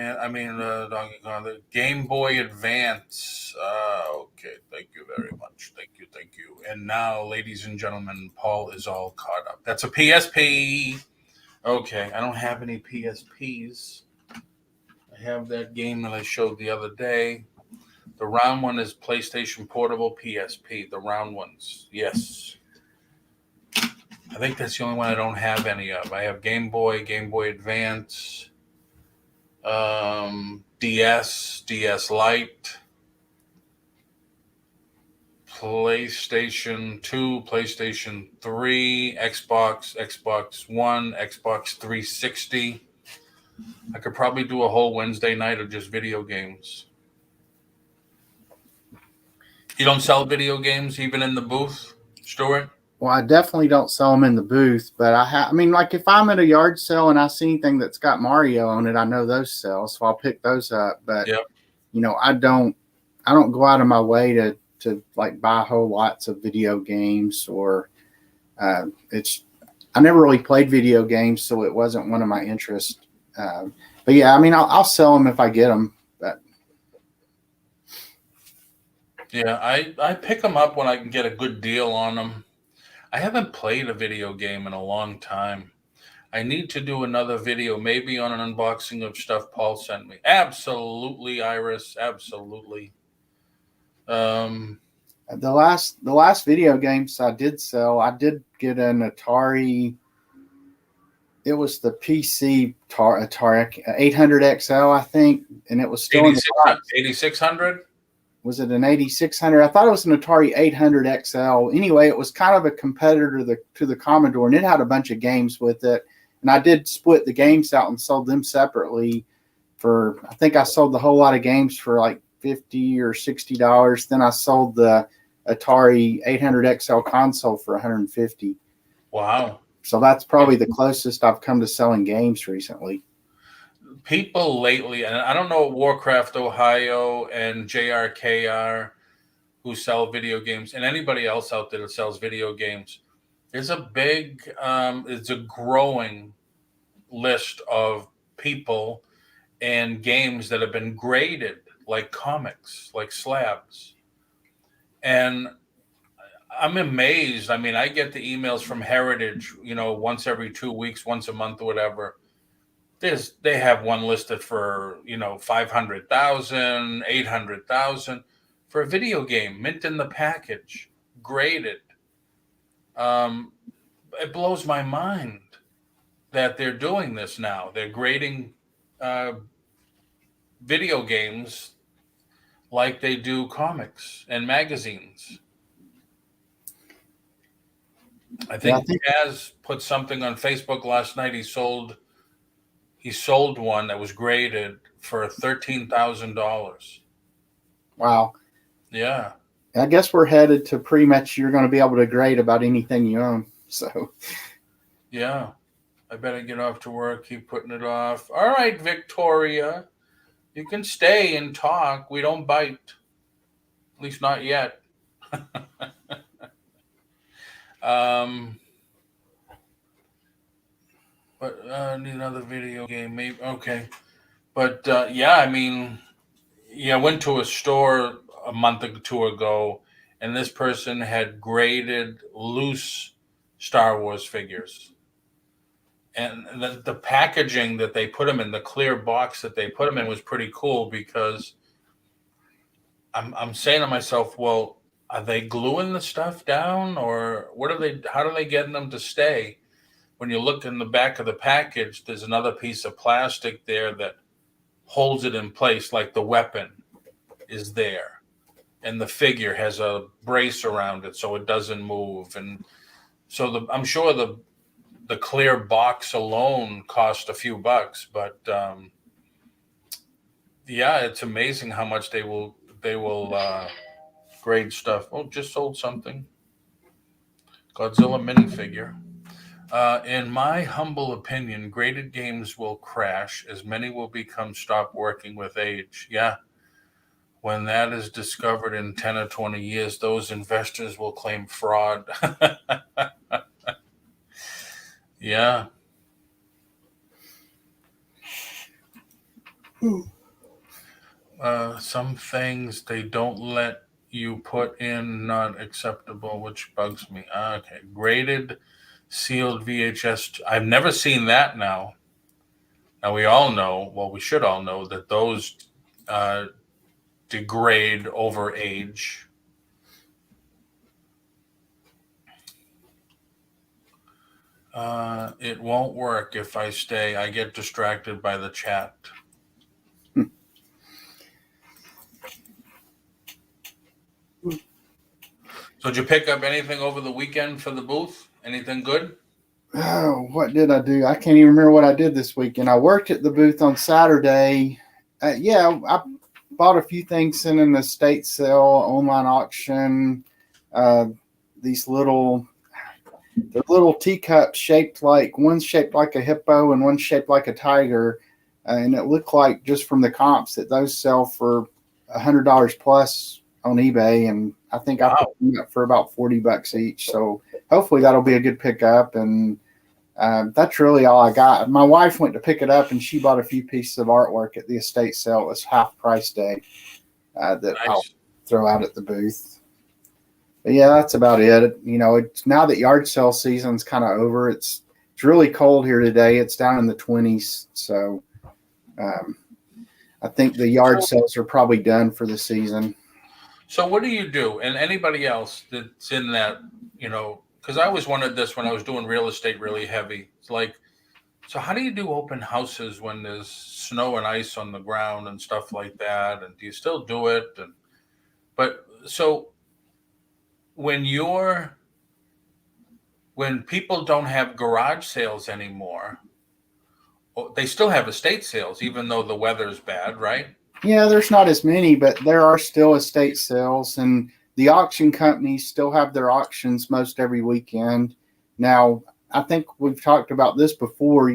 Kong, the Game Boy Advance. Okay. Thank you very much. Thank you. And now, ladies and gentlemen, Paul is all caught up. That's a PSP. Okay. I don't have any PSPs. I have that game that I showed the other day. The round one is PlayStation Portable PSP. The round ones. Yes. I think that's the only one I don't have any of. I have Game Boy Advance, DS Lite, PlayStation 2, PlayStation 3, Xbox One, Xbox 360. I could probably do a whole Wednesday night of just video games. You don't sell video games even in the booth, Stuart? Well, I definitely don't sell them in the booth, but like if I'm at a yard sale and I see anything that's got Mario on it, I know those sell, so I'll pick those up. But yep. I don't go out of my way to like buy whole lots of video games or I never really played video games, so it wasn't one of my interests. But yeah, I'll sell them if I get them. But yeah, I pick them up when I can get a good deal on them. I haven't played a video game in a long time. I need to do another video, maybe on an unboxing of stuff Paul sent me. Absolutely, Iris. Absolutely. the last video games I did sell, I did get an Atari. It was the PC Atari 800 XL, I think, and it was still in the box. 8600? Was it an 8600? I thought it was an Atari 800 XL. Anyway, it was kind of a competitor to the Commodore, and it had a bunch of games with it. And I did split the games out and sold them separately I think I sold the whole lot of games for like $50 or $60. Then I sold the Atari 800 XL console for $150. Wow. So that's probably the closest I've come to selling games recently. People lately, and I don't know Warcraft Ohio and JRKR who sell video games, and anybody else out there that sells video games, there's it's a growing list of people and games that have been graded like comics, like slabs. And I'm amazed. I mean, I get the emails from Heritage, once every 2 weeks, once a month or whatever. They have one listed for, 500,000, 800,000 for a video game, mint in the package, graded. It blows my mind that they're doing this now. They're grading video games like they do comics and magazines. I think Jazz put something on Facebook last night. He sold one that was graded for $13,000. Wow. Yeah. I guess we're headed to pretty much you're going to be able to grade about anything you own. So. Yeah. I better get off to work. Keep putting it off. All right, Victoria. You can stay and talk. We don't bite. At least not yet. But need another video game, maybe. Okay. But I mean, I went to a store a month or two ago, and this person had graded loose Star Wars figures. And the packaging that they put them in, the clear box that they put them in, was pretty cool, because I'm saying to myself, well, are they gluing the stuff down, or how are they getting them to stay? When you look in the back of the package, there's another piece of plastic there that holds it in place, like the weapon is there. And the figure has a brace around it so it doesn't move. And so I'm sure the clear box alone cost a few bucks, but it's amazing how much they will grade stuff. Oh, just sold something. Godzilla minifigure. In my humble opinion, graded games will crash, as many will become stop working with age. Yeah. When that is discovered in 10 or 20 years, those investors will claim fraud. Yeah. Some things they don't let you put in, not acceptable, which bugs me. Okay. Graded sealed VHS. I've never seen that now. Now we should all know that those degrade over age. It won't work if I stay. I get distracted by the chat. So did you pick up anything over the weekend for the booth? Anything good? Oh, what did I do? I can't even remember what I did this weekend. I worked at the booth on Saturday. I bought a few things in an estate sale, online auction. These little teacups one's shaped like a hippo and one's shaped like a tiger. And it looked like, just from the comps, that those sell for $100 plus on eBay. And I think I put them up for about $40 each. So hopefully that'll be a good pickup. And that's really all I got. My wife went to pick it up, and she bought a few pieces of artwork at the estate sale. It was half price day that nice. I'll throw out at the booth. But yeah, that's about it. It's now that yard sale season's kind of over. It's really cold here today. It's down in the 20s. So I think the yard sales are probably done for the season. So what do you do? And anybody else that's in that, because I always wondered this when I was doing real estate really heavy. It's like, so how do you do open houses when there's snow and ice on the ground and stuff like that? And do you still do it? So when people don't have garage sales anymore, they still have estate sales, even though the weather's bad, right? Yeah, there's not as many, but there are still estate sales, and the auction companies still have their auctions most every weekend. Now, I think we've talked about this before.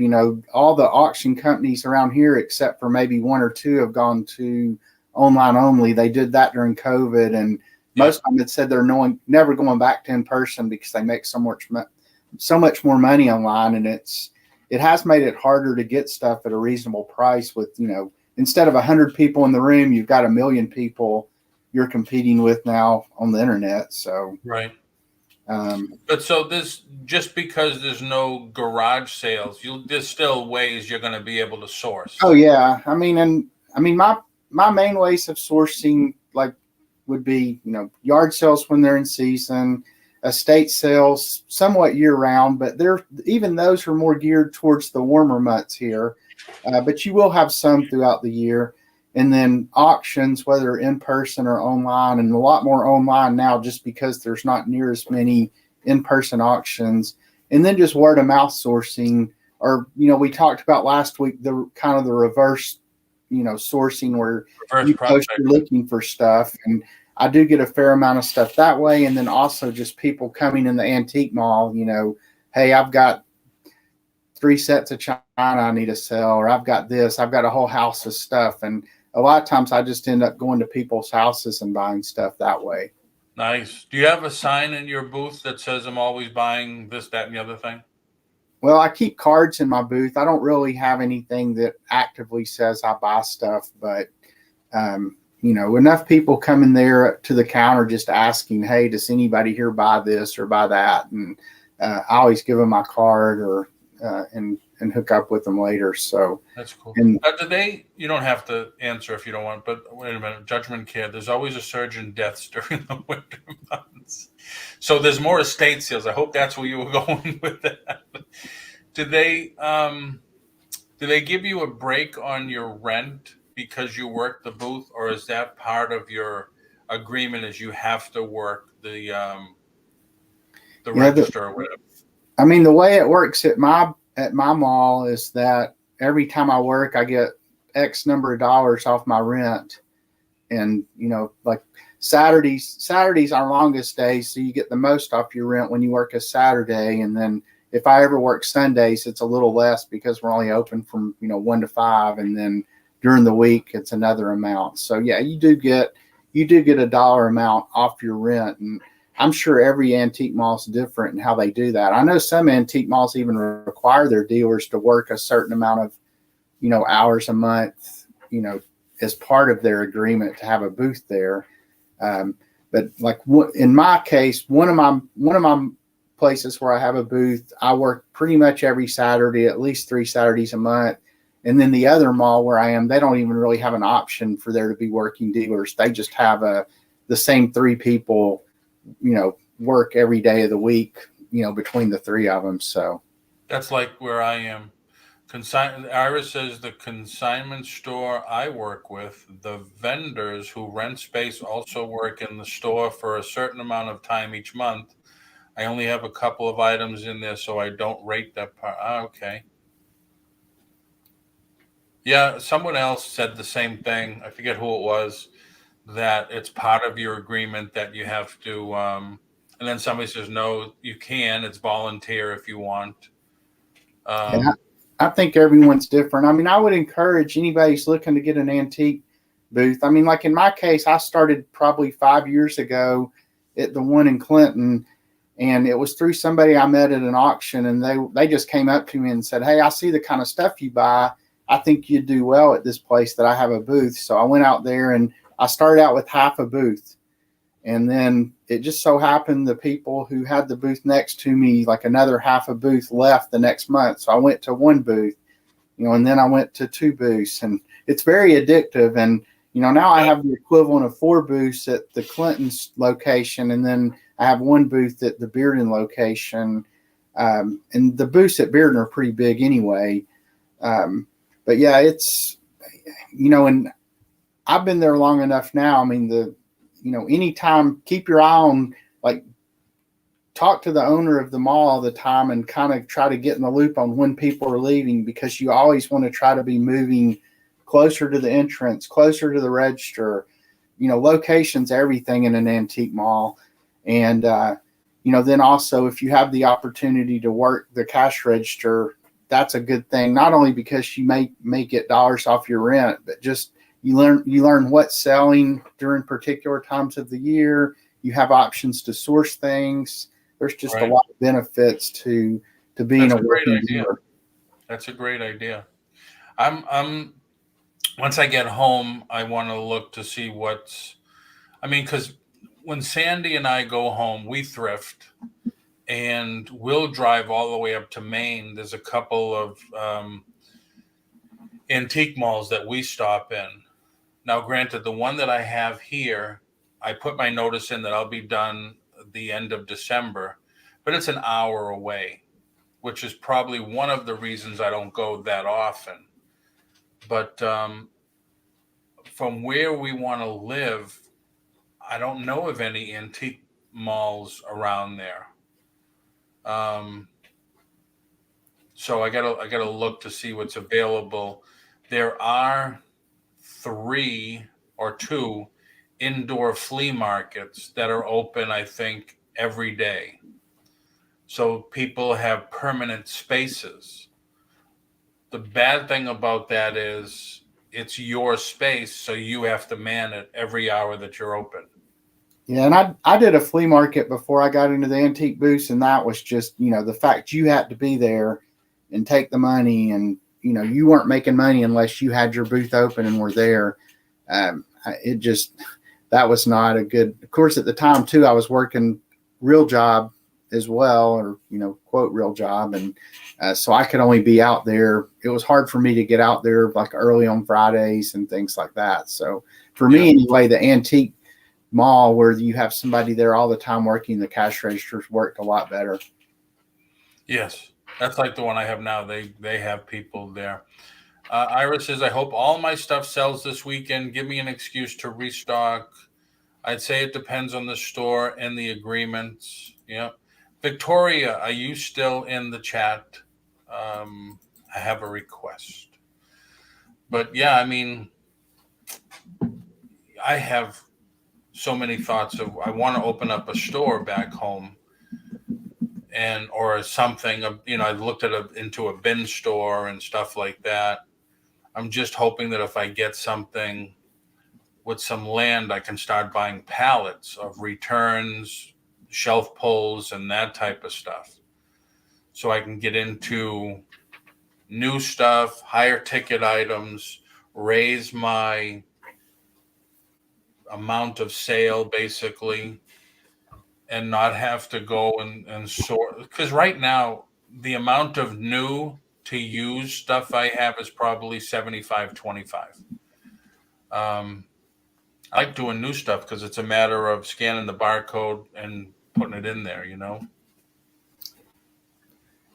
All the auction companies around here, except for maybe one or two, have gone to online only. They did that during COVID, and most of them had said they're never going back to in person because they make so much more money online, and it has made it harder to get stuff at a reasonable price with instead of 100 people in the room, you've got 1 million people you're competing with now on the internet. So, Right. um, But so this, just because there's no garage sales, there's still ways you're going to be able to source. oh yeah. I mean, my main ways of sourcing would be, yard sales when they're in season, estate sales somewhat year round, but even those are more geared towards the warmer months here. But you will have some throughout the year. And then auctions, whether in person or online, and a lot more online now just because there's not near as many in-person auctions. And then just word of mouth sourcing, or, we talked about last week, the kind of the reverse, sourcing where Reverse you post prospect. you're looking for stuff. And I do get a fair amount of stuff that way. And then also just people coming in the antique mall, hey, I've got 3 sets of china I need to sell, or I've got a whole house of stuff. And a lot of times I just end up going to people's houses and buying stuff that way. Nice. Do you have a sign in your booth that says I'm always buying this, that, and the other thing? Well, I keep cards in my booth. I don't really have anything that actively says I buy stuff, but enough people come in there to the counter just asking, hey, does anybody here buy this or buy that? And I always give them my card or and hook up with them later. So that's cool. And you don't have to answer if you don't want, but wait a minute, Judgment Care, there's always a surge in deaths during the winter months. So there's more estate sales. I hope that's where you were going with that. Do they give you a break on your rent because you work the booth, or is that part of your agreement is you have to work the register or whatever? I mean, the way it works at my mall is that every time I work, I get X number of dollars off my rent. And, like Saturday's our longest day. So you get the most off your rent when you work a Saturday. And then if I ever work Sundays, it's a little less because we're only open from, 1 to 5. And then during the week, it's another amount. So yeah, you do get a dollar amount off your rent. And I'm sure every antique mall is different in how they do that. I know some antique malls even require their dealers to work a certain amount of, hours a month, as part of their agreement to have a booth there. But like in my case, one of my places where I have a booth, I work pretty much every Saturday, at least 3 Saturdays a month. And then the other mall where I am, they don't even really have an option for there to be working dealers. They just have the same 3 people work every day of the week, between the 3 of them. So that's like where I am. Iris says the consignment store I work with, the vendors who rent space also work in the store for a certain amount of time each month. I only have a couple of items in there, so I don't rate that part. Okay. Yeah, someone else said the same thing. I forget who it was, that it's part of your agreement that you have to, and then somebody says, no, you can, it's volunteer if you want. I think everyone's different. I mean, I would encourage anybody who's looking to get an antique booth. I mean, like in my case, I started probably 5 years ago at the one in Clinton, and it was through somebody I met at an auction, and they just came up to me and said, hey, I see the kind of stuff you buy. I think you'd do well at this place that I have a booth. So I went out there and I started out with half a booth. And then it just so happened the people who had the booth next to me, like another half a booth, left the next month. So I went to 1 booth, and then I went to 2 booths. And it's very addictive. And, now I have the equivalent of 4 booths at the Clinton's location. And then I have 1 booth at the Bearden location. And the booths at Bearden are pretty big anyway. But yeah, it's, and I've been there long enough now. I mean, anytime, keep your eye on, like, talk to the owner of the mall all the time and kind of try to get in the loop on when people are leaving, because you always want to try to be moving closer to the entrance, closer to the register. Location's everything in an antique mall. And, then also if you have the opportunity to work the cash register, that's a good thing, not only because you may get dollars off your rent, but just you learn what's selling during particular times of the year. You have options to source things. There's just a lot of benefits to being a working dealer. That's a great idea. I'm once I get home, I want to look to see because when Sandy and I go home, we thrift and we'll drive all the way up to Maine. There's a couple of antique malls that we stop in. Now, granted, the one that I have here, I put my notice in that I'll be done the end of December, but it's an hour away, which is probably one of the reasons I don't go that often. But from where we want to live, I don't know of any antique malls around there. So I gotta look to see what's available. There are 3 or 2 indoor flea markets that are open, I think, every day. So people have permanent spaces. The bad thing about that is it's your space, so you have to man it every hour that you're open. Yeah, and I did a flea market before I got into the antique booths, and that was just, the fact you had to be there and take the money, and you weren't making money unless you had your booth open and were there. It just, that was not a good. Of course, at the time too, I was working real job as well, or quote real job, and so I could only be out there. It was hard for me to get out there like early on Fridays and things like that. So for me anyway, the antique mall where you have somebody there all the time working the cash registers worked a lot better. Yes, that's like the one I have now. They have people there. Iris says, I hope all my stuff sells this weekend. Give me an excuse to restock. I'd say it depends on the store and the agreements. Yeah. Victoria, are you still in the chat? I have a request. But yeah, I have so many thoughts of I want to open up a store back home or something. I looked into a bin store and stuff like that. I'm just hoping that if I get something with some land, I can start buying pallets of returns, shelf pulls, and that type of stuff. So I can get into new stuff, higher ticket items, raise my amount of sale basically, and not have to go and sort. Because right now, the amount of new to used stuff I have is probably 75-25. I like doing new stuff because it's a matter of scanning the barcode and putting it in there,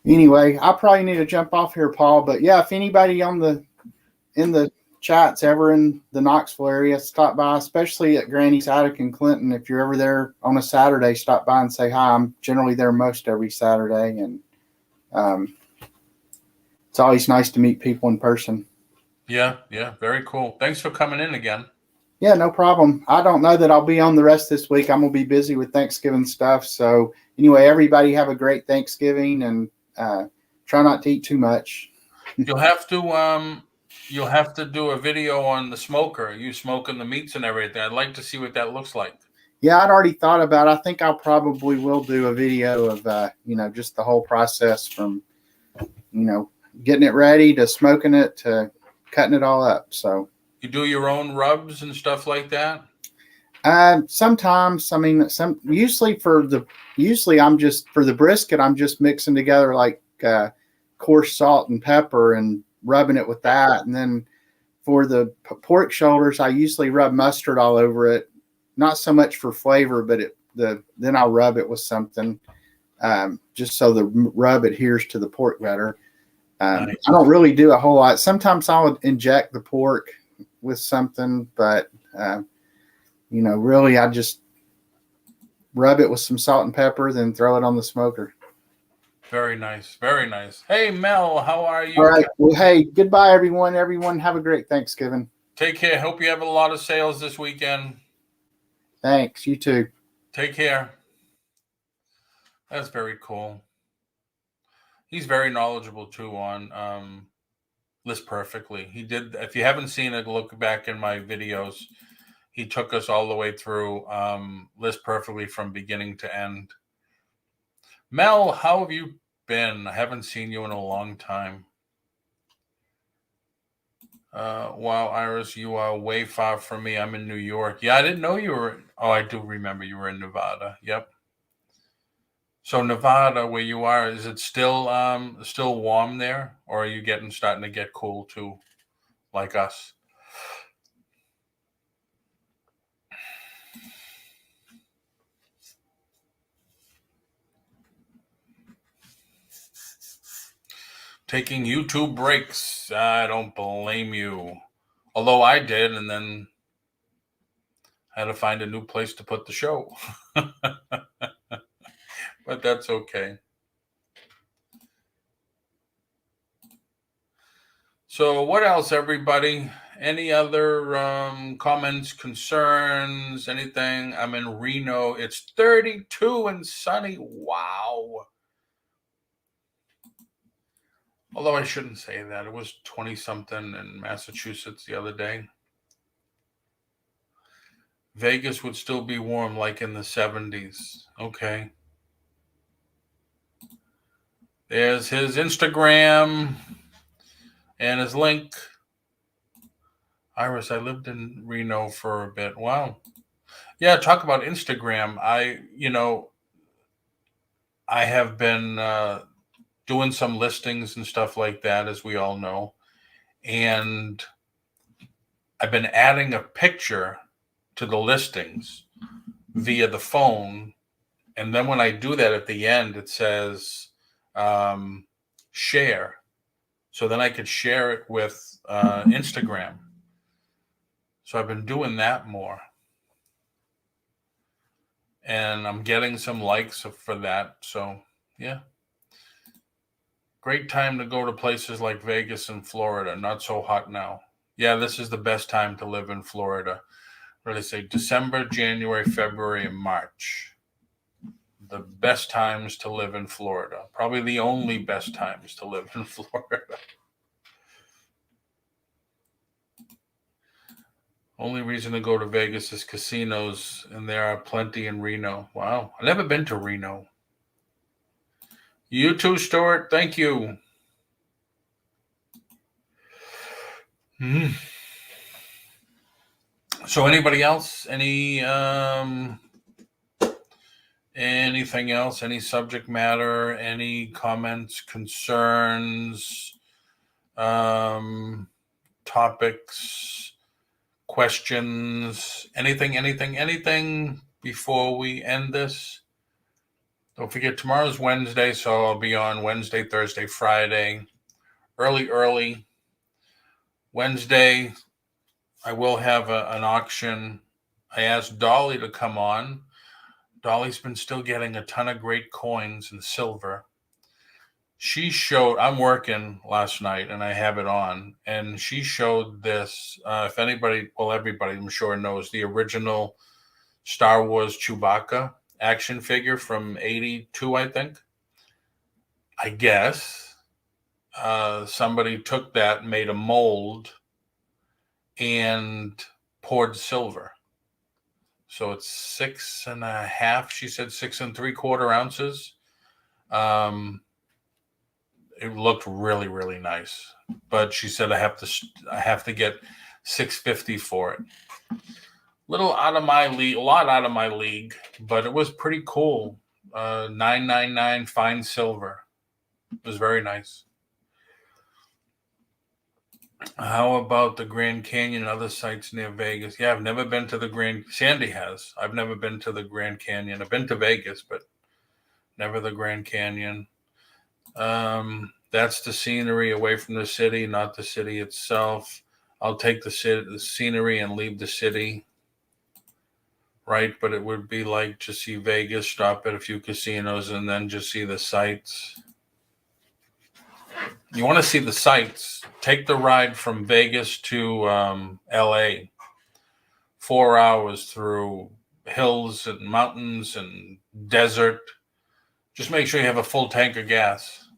Anyway, I probably need to jump off here, Paul, but yeah, if anybody in the chats ever in the Knoxville area, stop by, especially at Granny's Attic in Clinton. If you're ever there on a Saturday, stop by and say hi. I'm generally there most every Saturday, and it's always nice to meet people in person. Yeah, very cool. Thanks for coming in again. Yeah, no problem. I don't know that I'll be on the rest this week. I'm going to be busy with Thanksgiving stuff. So anyway, everybody have a great Thanksgiving, and try not to eat too much. You'll have to do a video on the smoker, you smoking the meats and everything. I'd like to see what that looks like. Yeah, I'd already thought about it. I think I'll probably will do a video of, just the whole process from, getting it ready to smoking it to cutting it all up. So you do your own rubs and stuff like that? Sometimes, usually I'm just, for the brisket, I'm just mixing together like coarse salt and pepper and rubbing it with that. And then for the pork shoulders, I usually rub mustard all over it. Not so much for flavor, but then I'll rub it with something just so the rub adheres to the pork better. Nice. I don't really do a whole lot. Sometimes I'll inject the pork with something, but really I just rub it with some salt and pepper, then throw it on the smoker. Very nice. Very nice. Hey, Mel, how are you? All right. Well, hey, goodbye, everyone. Everyone have a great Thanksgiving. Take care. Hope you have a lot of sales this weekend. Thanks. You too. Take care. That's very cool. He's very knowledgeable too on List Perfectly. He did. If you haven't seen it, look back in my videos. He took us all the way through List Perfectly from beginning to end. Mel, how have you been? I haven't seen you in a long time. Wow, Iris, you are way far from me. I'm in New York. Yeah, I didn't know you were. Oh, I do remember you were in Nevada. Yep. So Nevada, where you are, is it still warm there, or are you starting to get cool too, like us? Taking YouTube breaks. I don't blame you. Although I did, and then had to find a new place to put the show. But that's okay. So what else, everybody? Any other comments, concerns, anything? I'm in Reno. It's 32 and sunny. Wow. Although I shouldn't say that. It was 20 something in Massachusetts the other day. Vegas would still be warm, like in the 70s. Okay. There's his Instagram and his link. Iris, I lived in Reno for a bit. Wow. Yeah, talk about Instagram. I have been doing some listings and stuff like that, as we all know. And I've been adding a picture to the listings via the phone. And then when I do that at the end, it says share. So then I could share it with Instagram. So I've been doing that more. And I'm getting some likes for that. So, yeah. Great time to go to places like Vegas and Florida. Not so hot now. Yeah, this is the best time to live in Florida. Really say December, January, February, and March. The best times to live in Florida. Probably the only best times to live in Florida. Only reason to go to Vegas is casinos, and there are plenty in Reno. Wow. I've never been to Reno. You too, Stuart. Thank you. So anybody else? Anything else? Any subject matter? Any comments, concerns, topics, questions? Anything before we end this? Don't forget, tomorrow's Wednesday, so I'll be on Wednesday, Thursday, Friday. Early. Wednesday, I will have an auction. I asked Dolly to come on. Dolly's been still getting a ton of great coins and silver. I'm working last night and I have it on, and she showed this. If anybody, well, everybody I'm sure knows the original Star Wars Chewbacca action figure from 82, I think. I guess somebody took that, made a mold, and poured silver. So it's 6.5. She said 6 3/4 ounces. It looked really, really nice, but she said I have to get $650 for it. Little out of my league, a lot out of my league, but it was pretty cool. $9.99 fine silver. It was very nice. How about the Grand Canyon and other sites near Vegas? Yeah, I've never been to the Grand. Sandy has. I've never been to the Grand Canyon. I've been to Vegas, but never the Grand Canyon. That's the scenery away from the city, not the city itself. I'll take the scenery and leave the city. Right, but it would be like to see Vegas, stop at a few casinos, and then just see the sights. You want to see the sights, take the ride from Vegas to LA. 4 hours through hills and mountains and desert. Just make sure you have a full tank of gas.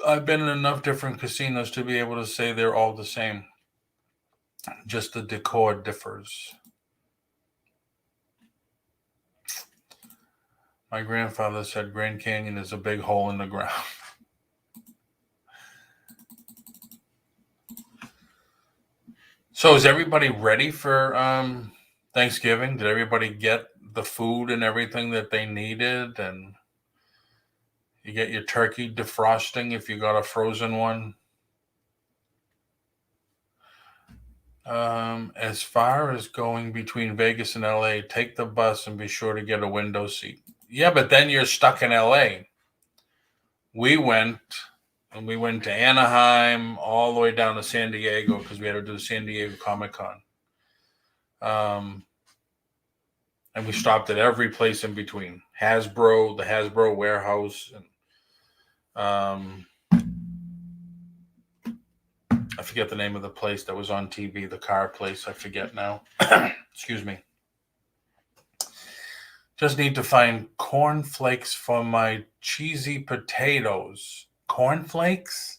I've been in enough different casinos to be able to say they're all the same. Just the decor differs. My grandfather said Grand Canyon is a big hole in the ground. So is everybody ready for Thanksgiving? Did everybody get the food and everything that they needed? And you get your turkey defrosting if you got a frozen one. As far as going between Vegas and LA, take the bus and be sure to get a window seat. Yeah, but then you're stuck in LA. We went to Anaheim all the way down to San Diego because we had to do the San Diego Comic-Con. And we stopped at every place in between. The Hasbro warehouse, and I forget the name of the place that was on TV, the car place. I forget now. Excuse me. Just need to find cornflakes for my cheesy potatoes. Cornflakes?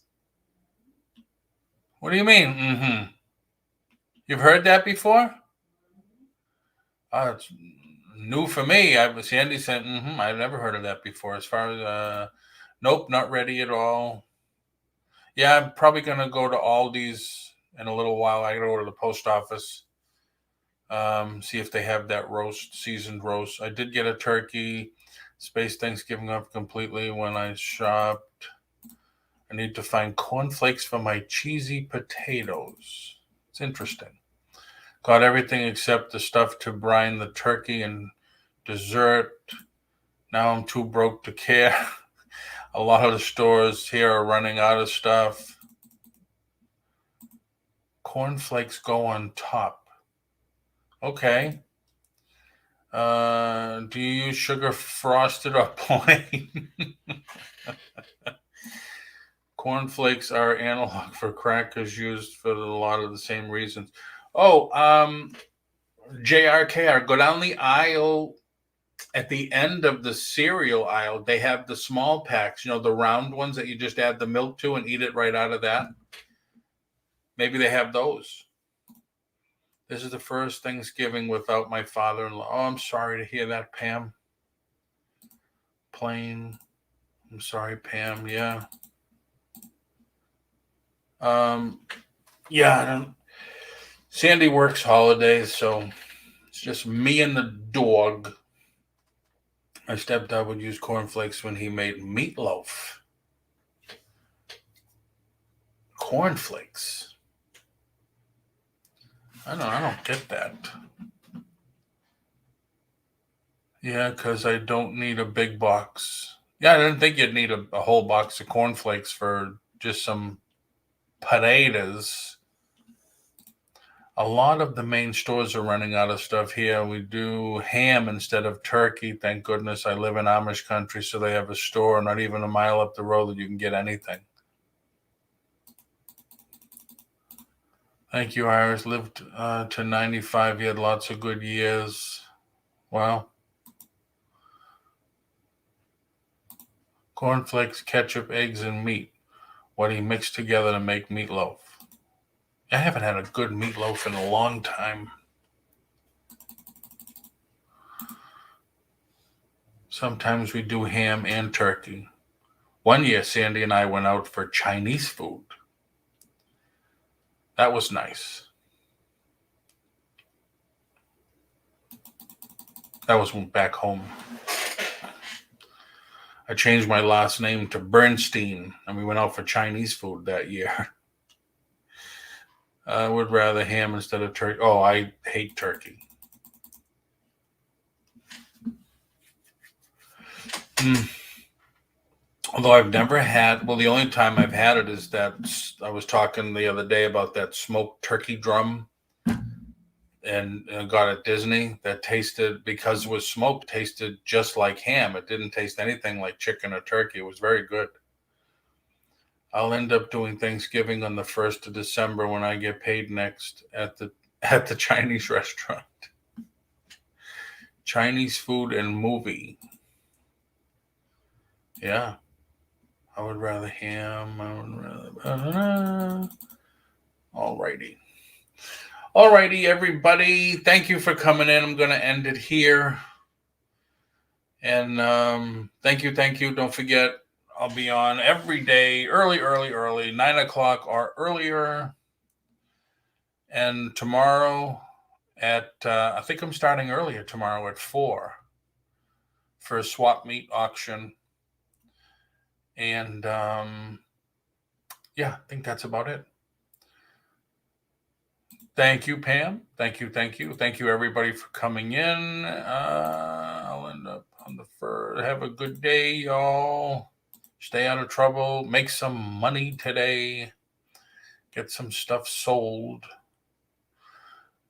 What do you mean? Mm-hmm. You've heard that before? It's new for me. Sandy said, I've never heard of that before. As far as, nope, not ready at all. Yeah, I'm probably going to go to Aldi's in a little while. I got to go to the post office. See if they have that seasoned roast. I did get a turkey. Spaced Thanksgiving up completely when I shopped. I need to find cornflakes for my cheesy potatoes. It's interesting. Got everything except the stuff to brine the turkey and dessert. Now I'm too broke to care. A lot of the stores here are running out of stuff. Cornflakes go on top. Okay. Do you use sugar frosted or plain? Cornflakes are analog for crackers used for a lot of the same reasons. Oh, JRKR, go down the aisle. At the end of the cereal aisle, they have the small packs, the round ones that you just add the milk to and eat it right out of that. Maybe they have those. This is the first Thanksgiving without my father-in-law. Oh, I'm sorry to hear that, Pam. Plain. I'm sorry, Pam. Yeah. Yeah. Sandy works holidays, so it's just me and the dog. My stepdad would use cornflakes when he made meatloaf. Cornflakes. I don't get that. Yeah, because I don't need a big box. Yeah, I didn't think you'd need a whole box of cornflakes for just some potatoes. A lot of the main stores are running out of stuff here. We do ham instead of turkey. Thank goodness I live in Amish country, so they have a store not even a mile up the road that you can get anything. Thank you, Iris. Lived to 95. You had lots of good years. Wow. Cornflakes, ketchup, eggs, and meat. What do you mix together to make meatloaf? I haven't had a good meatloaf in a long time. Sometimes we do ham and turkey. One year, Sandy and I went out for Chinese food. That was nice. That was back home. I changed my last name to Bernstein, and we went out for Chinese food that year. I would rather ham instead of turkey. Oh, I hate turkey. Although I've never had, the only time I've had it is that I was talking the other day about that smoked turkey drum and got at Disney that tasted, because it was smoked, tasted just like ham. It didn't taste anything like chicken or turkey. It was very good. I'll end up doing Thanksgiving on the 1st of December when I get paid next at the Chinese restaurant. Chinese food and movie. Yeah. I would rather ham. Alrighty. Alrighty, everybody. Thank you for coming in. I'm going to end it here. And thank you. Don't forget, I'll be on every day, early, 9 o'clock or earlier. And tomorrow at, I think I'm starting earlier tomorrow at 4 for a swap meet auction. And yeah, I think that's about it. Thank you, Pam. Thank you. Thank you, everybody, for coming in. I'll end up on the first. Have a good day, y'all. Stay out of trouble. Make some money today. Get some stuff sold.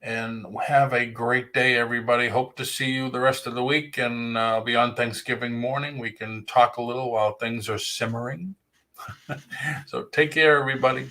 And have a great day, everybody. Hope to see you the rest of the week. And I'll be on Thanksgiving morning. We can talk a little while things are simmering. So take care, everybody.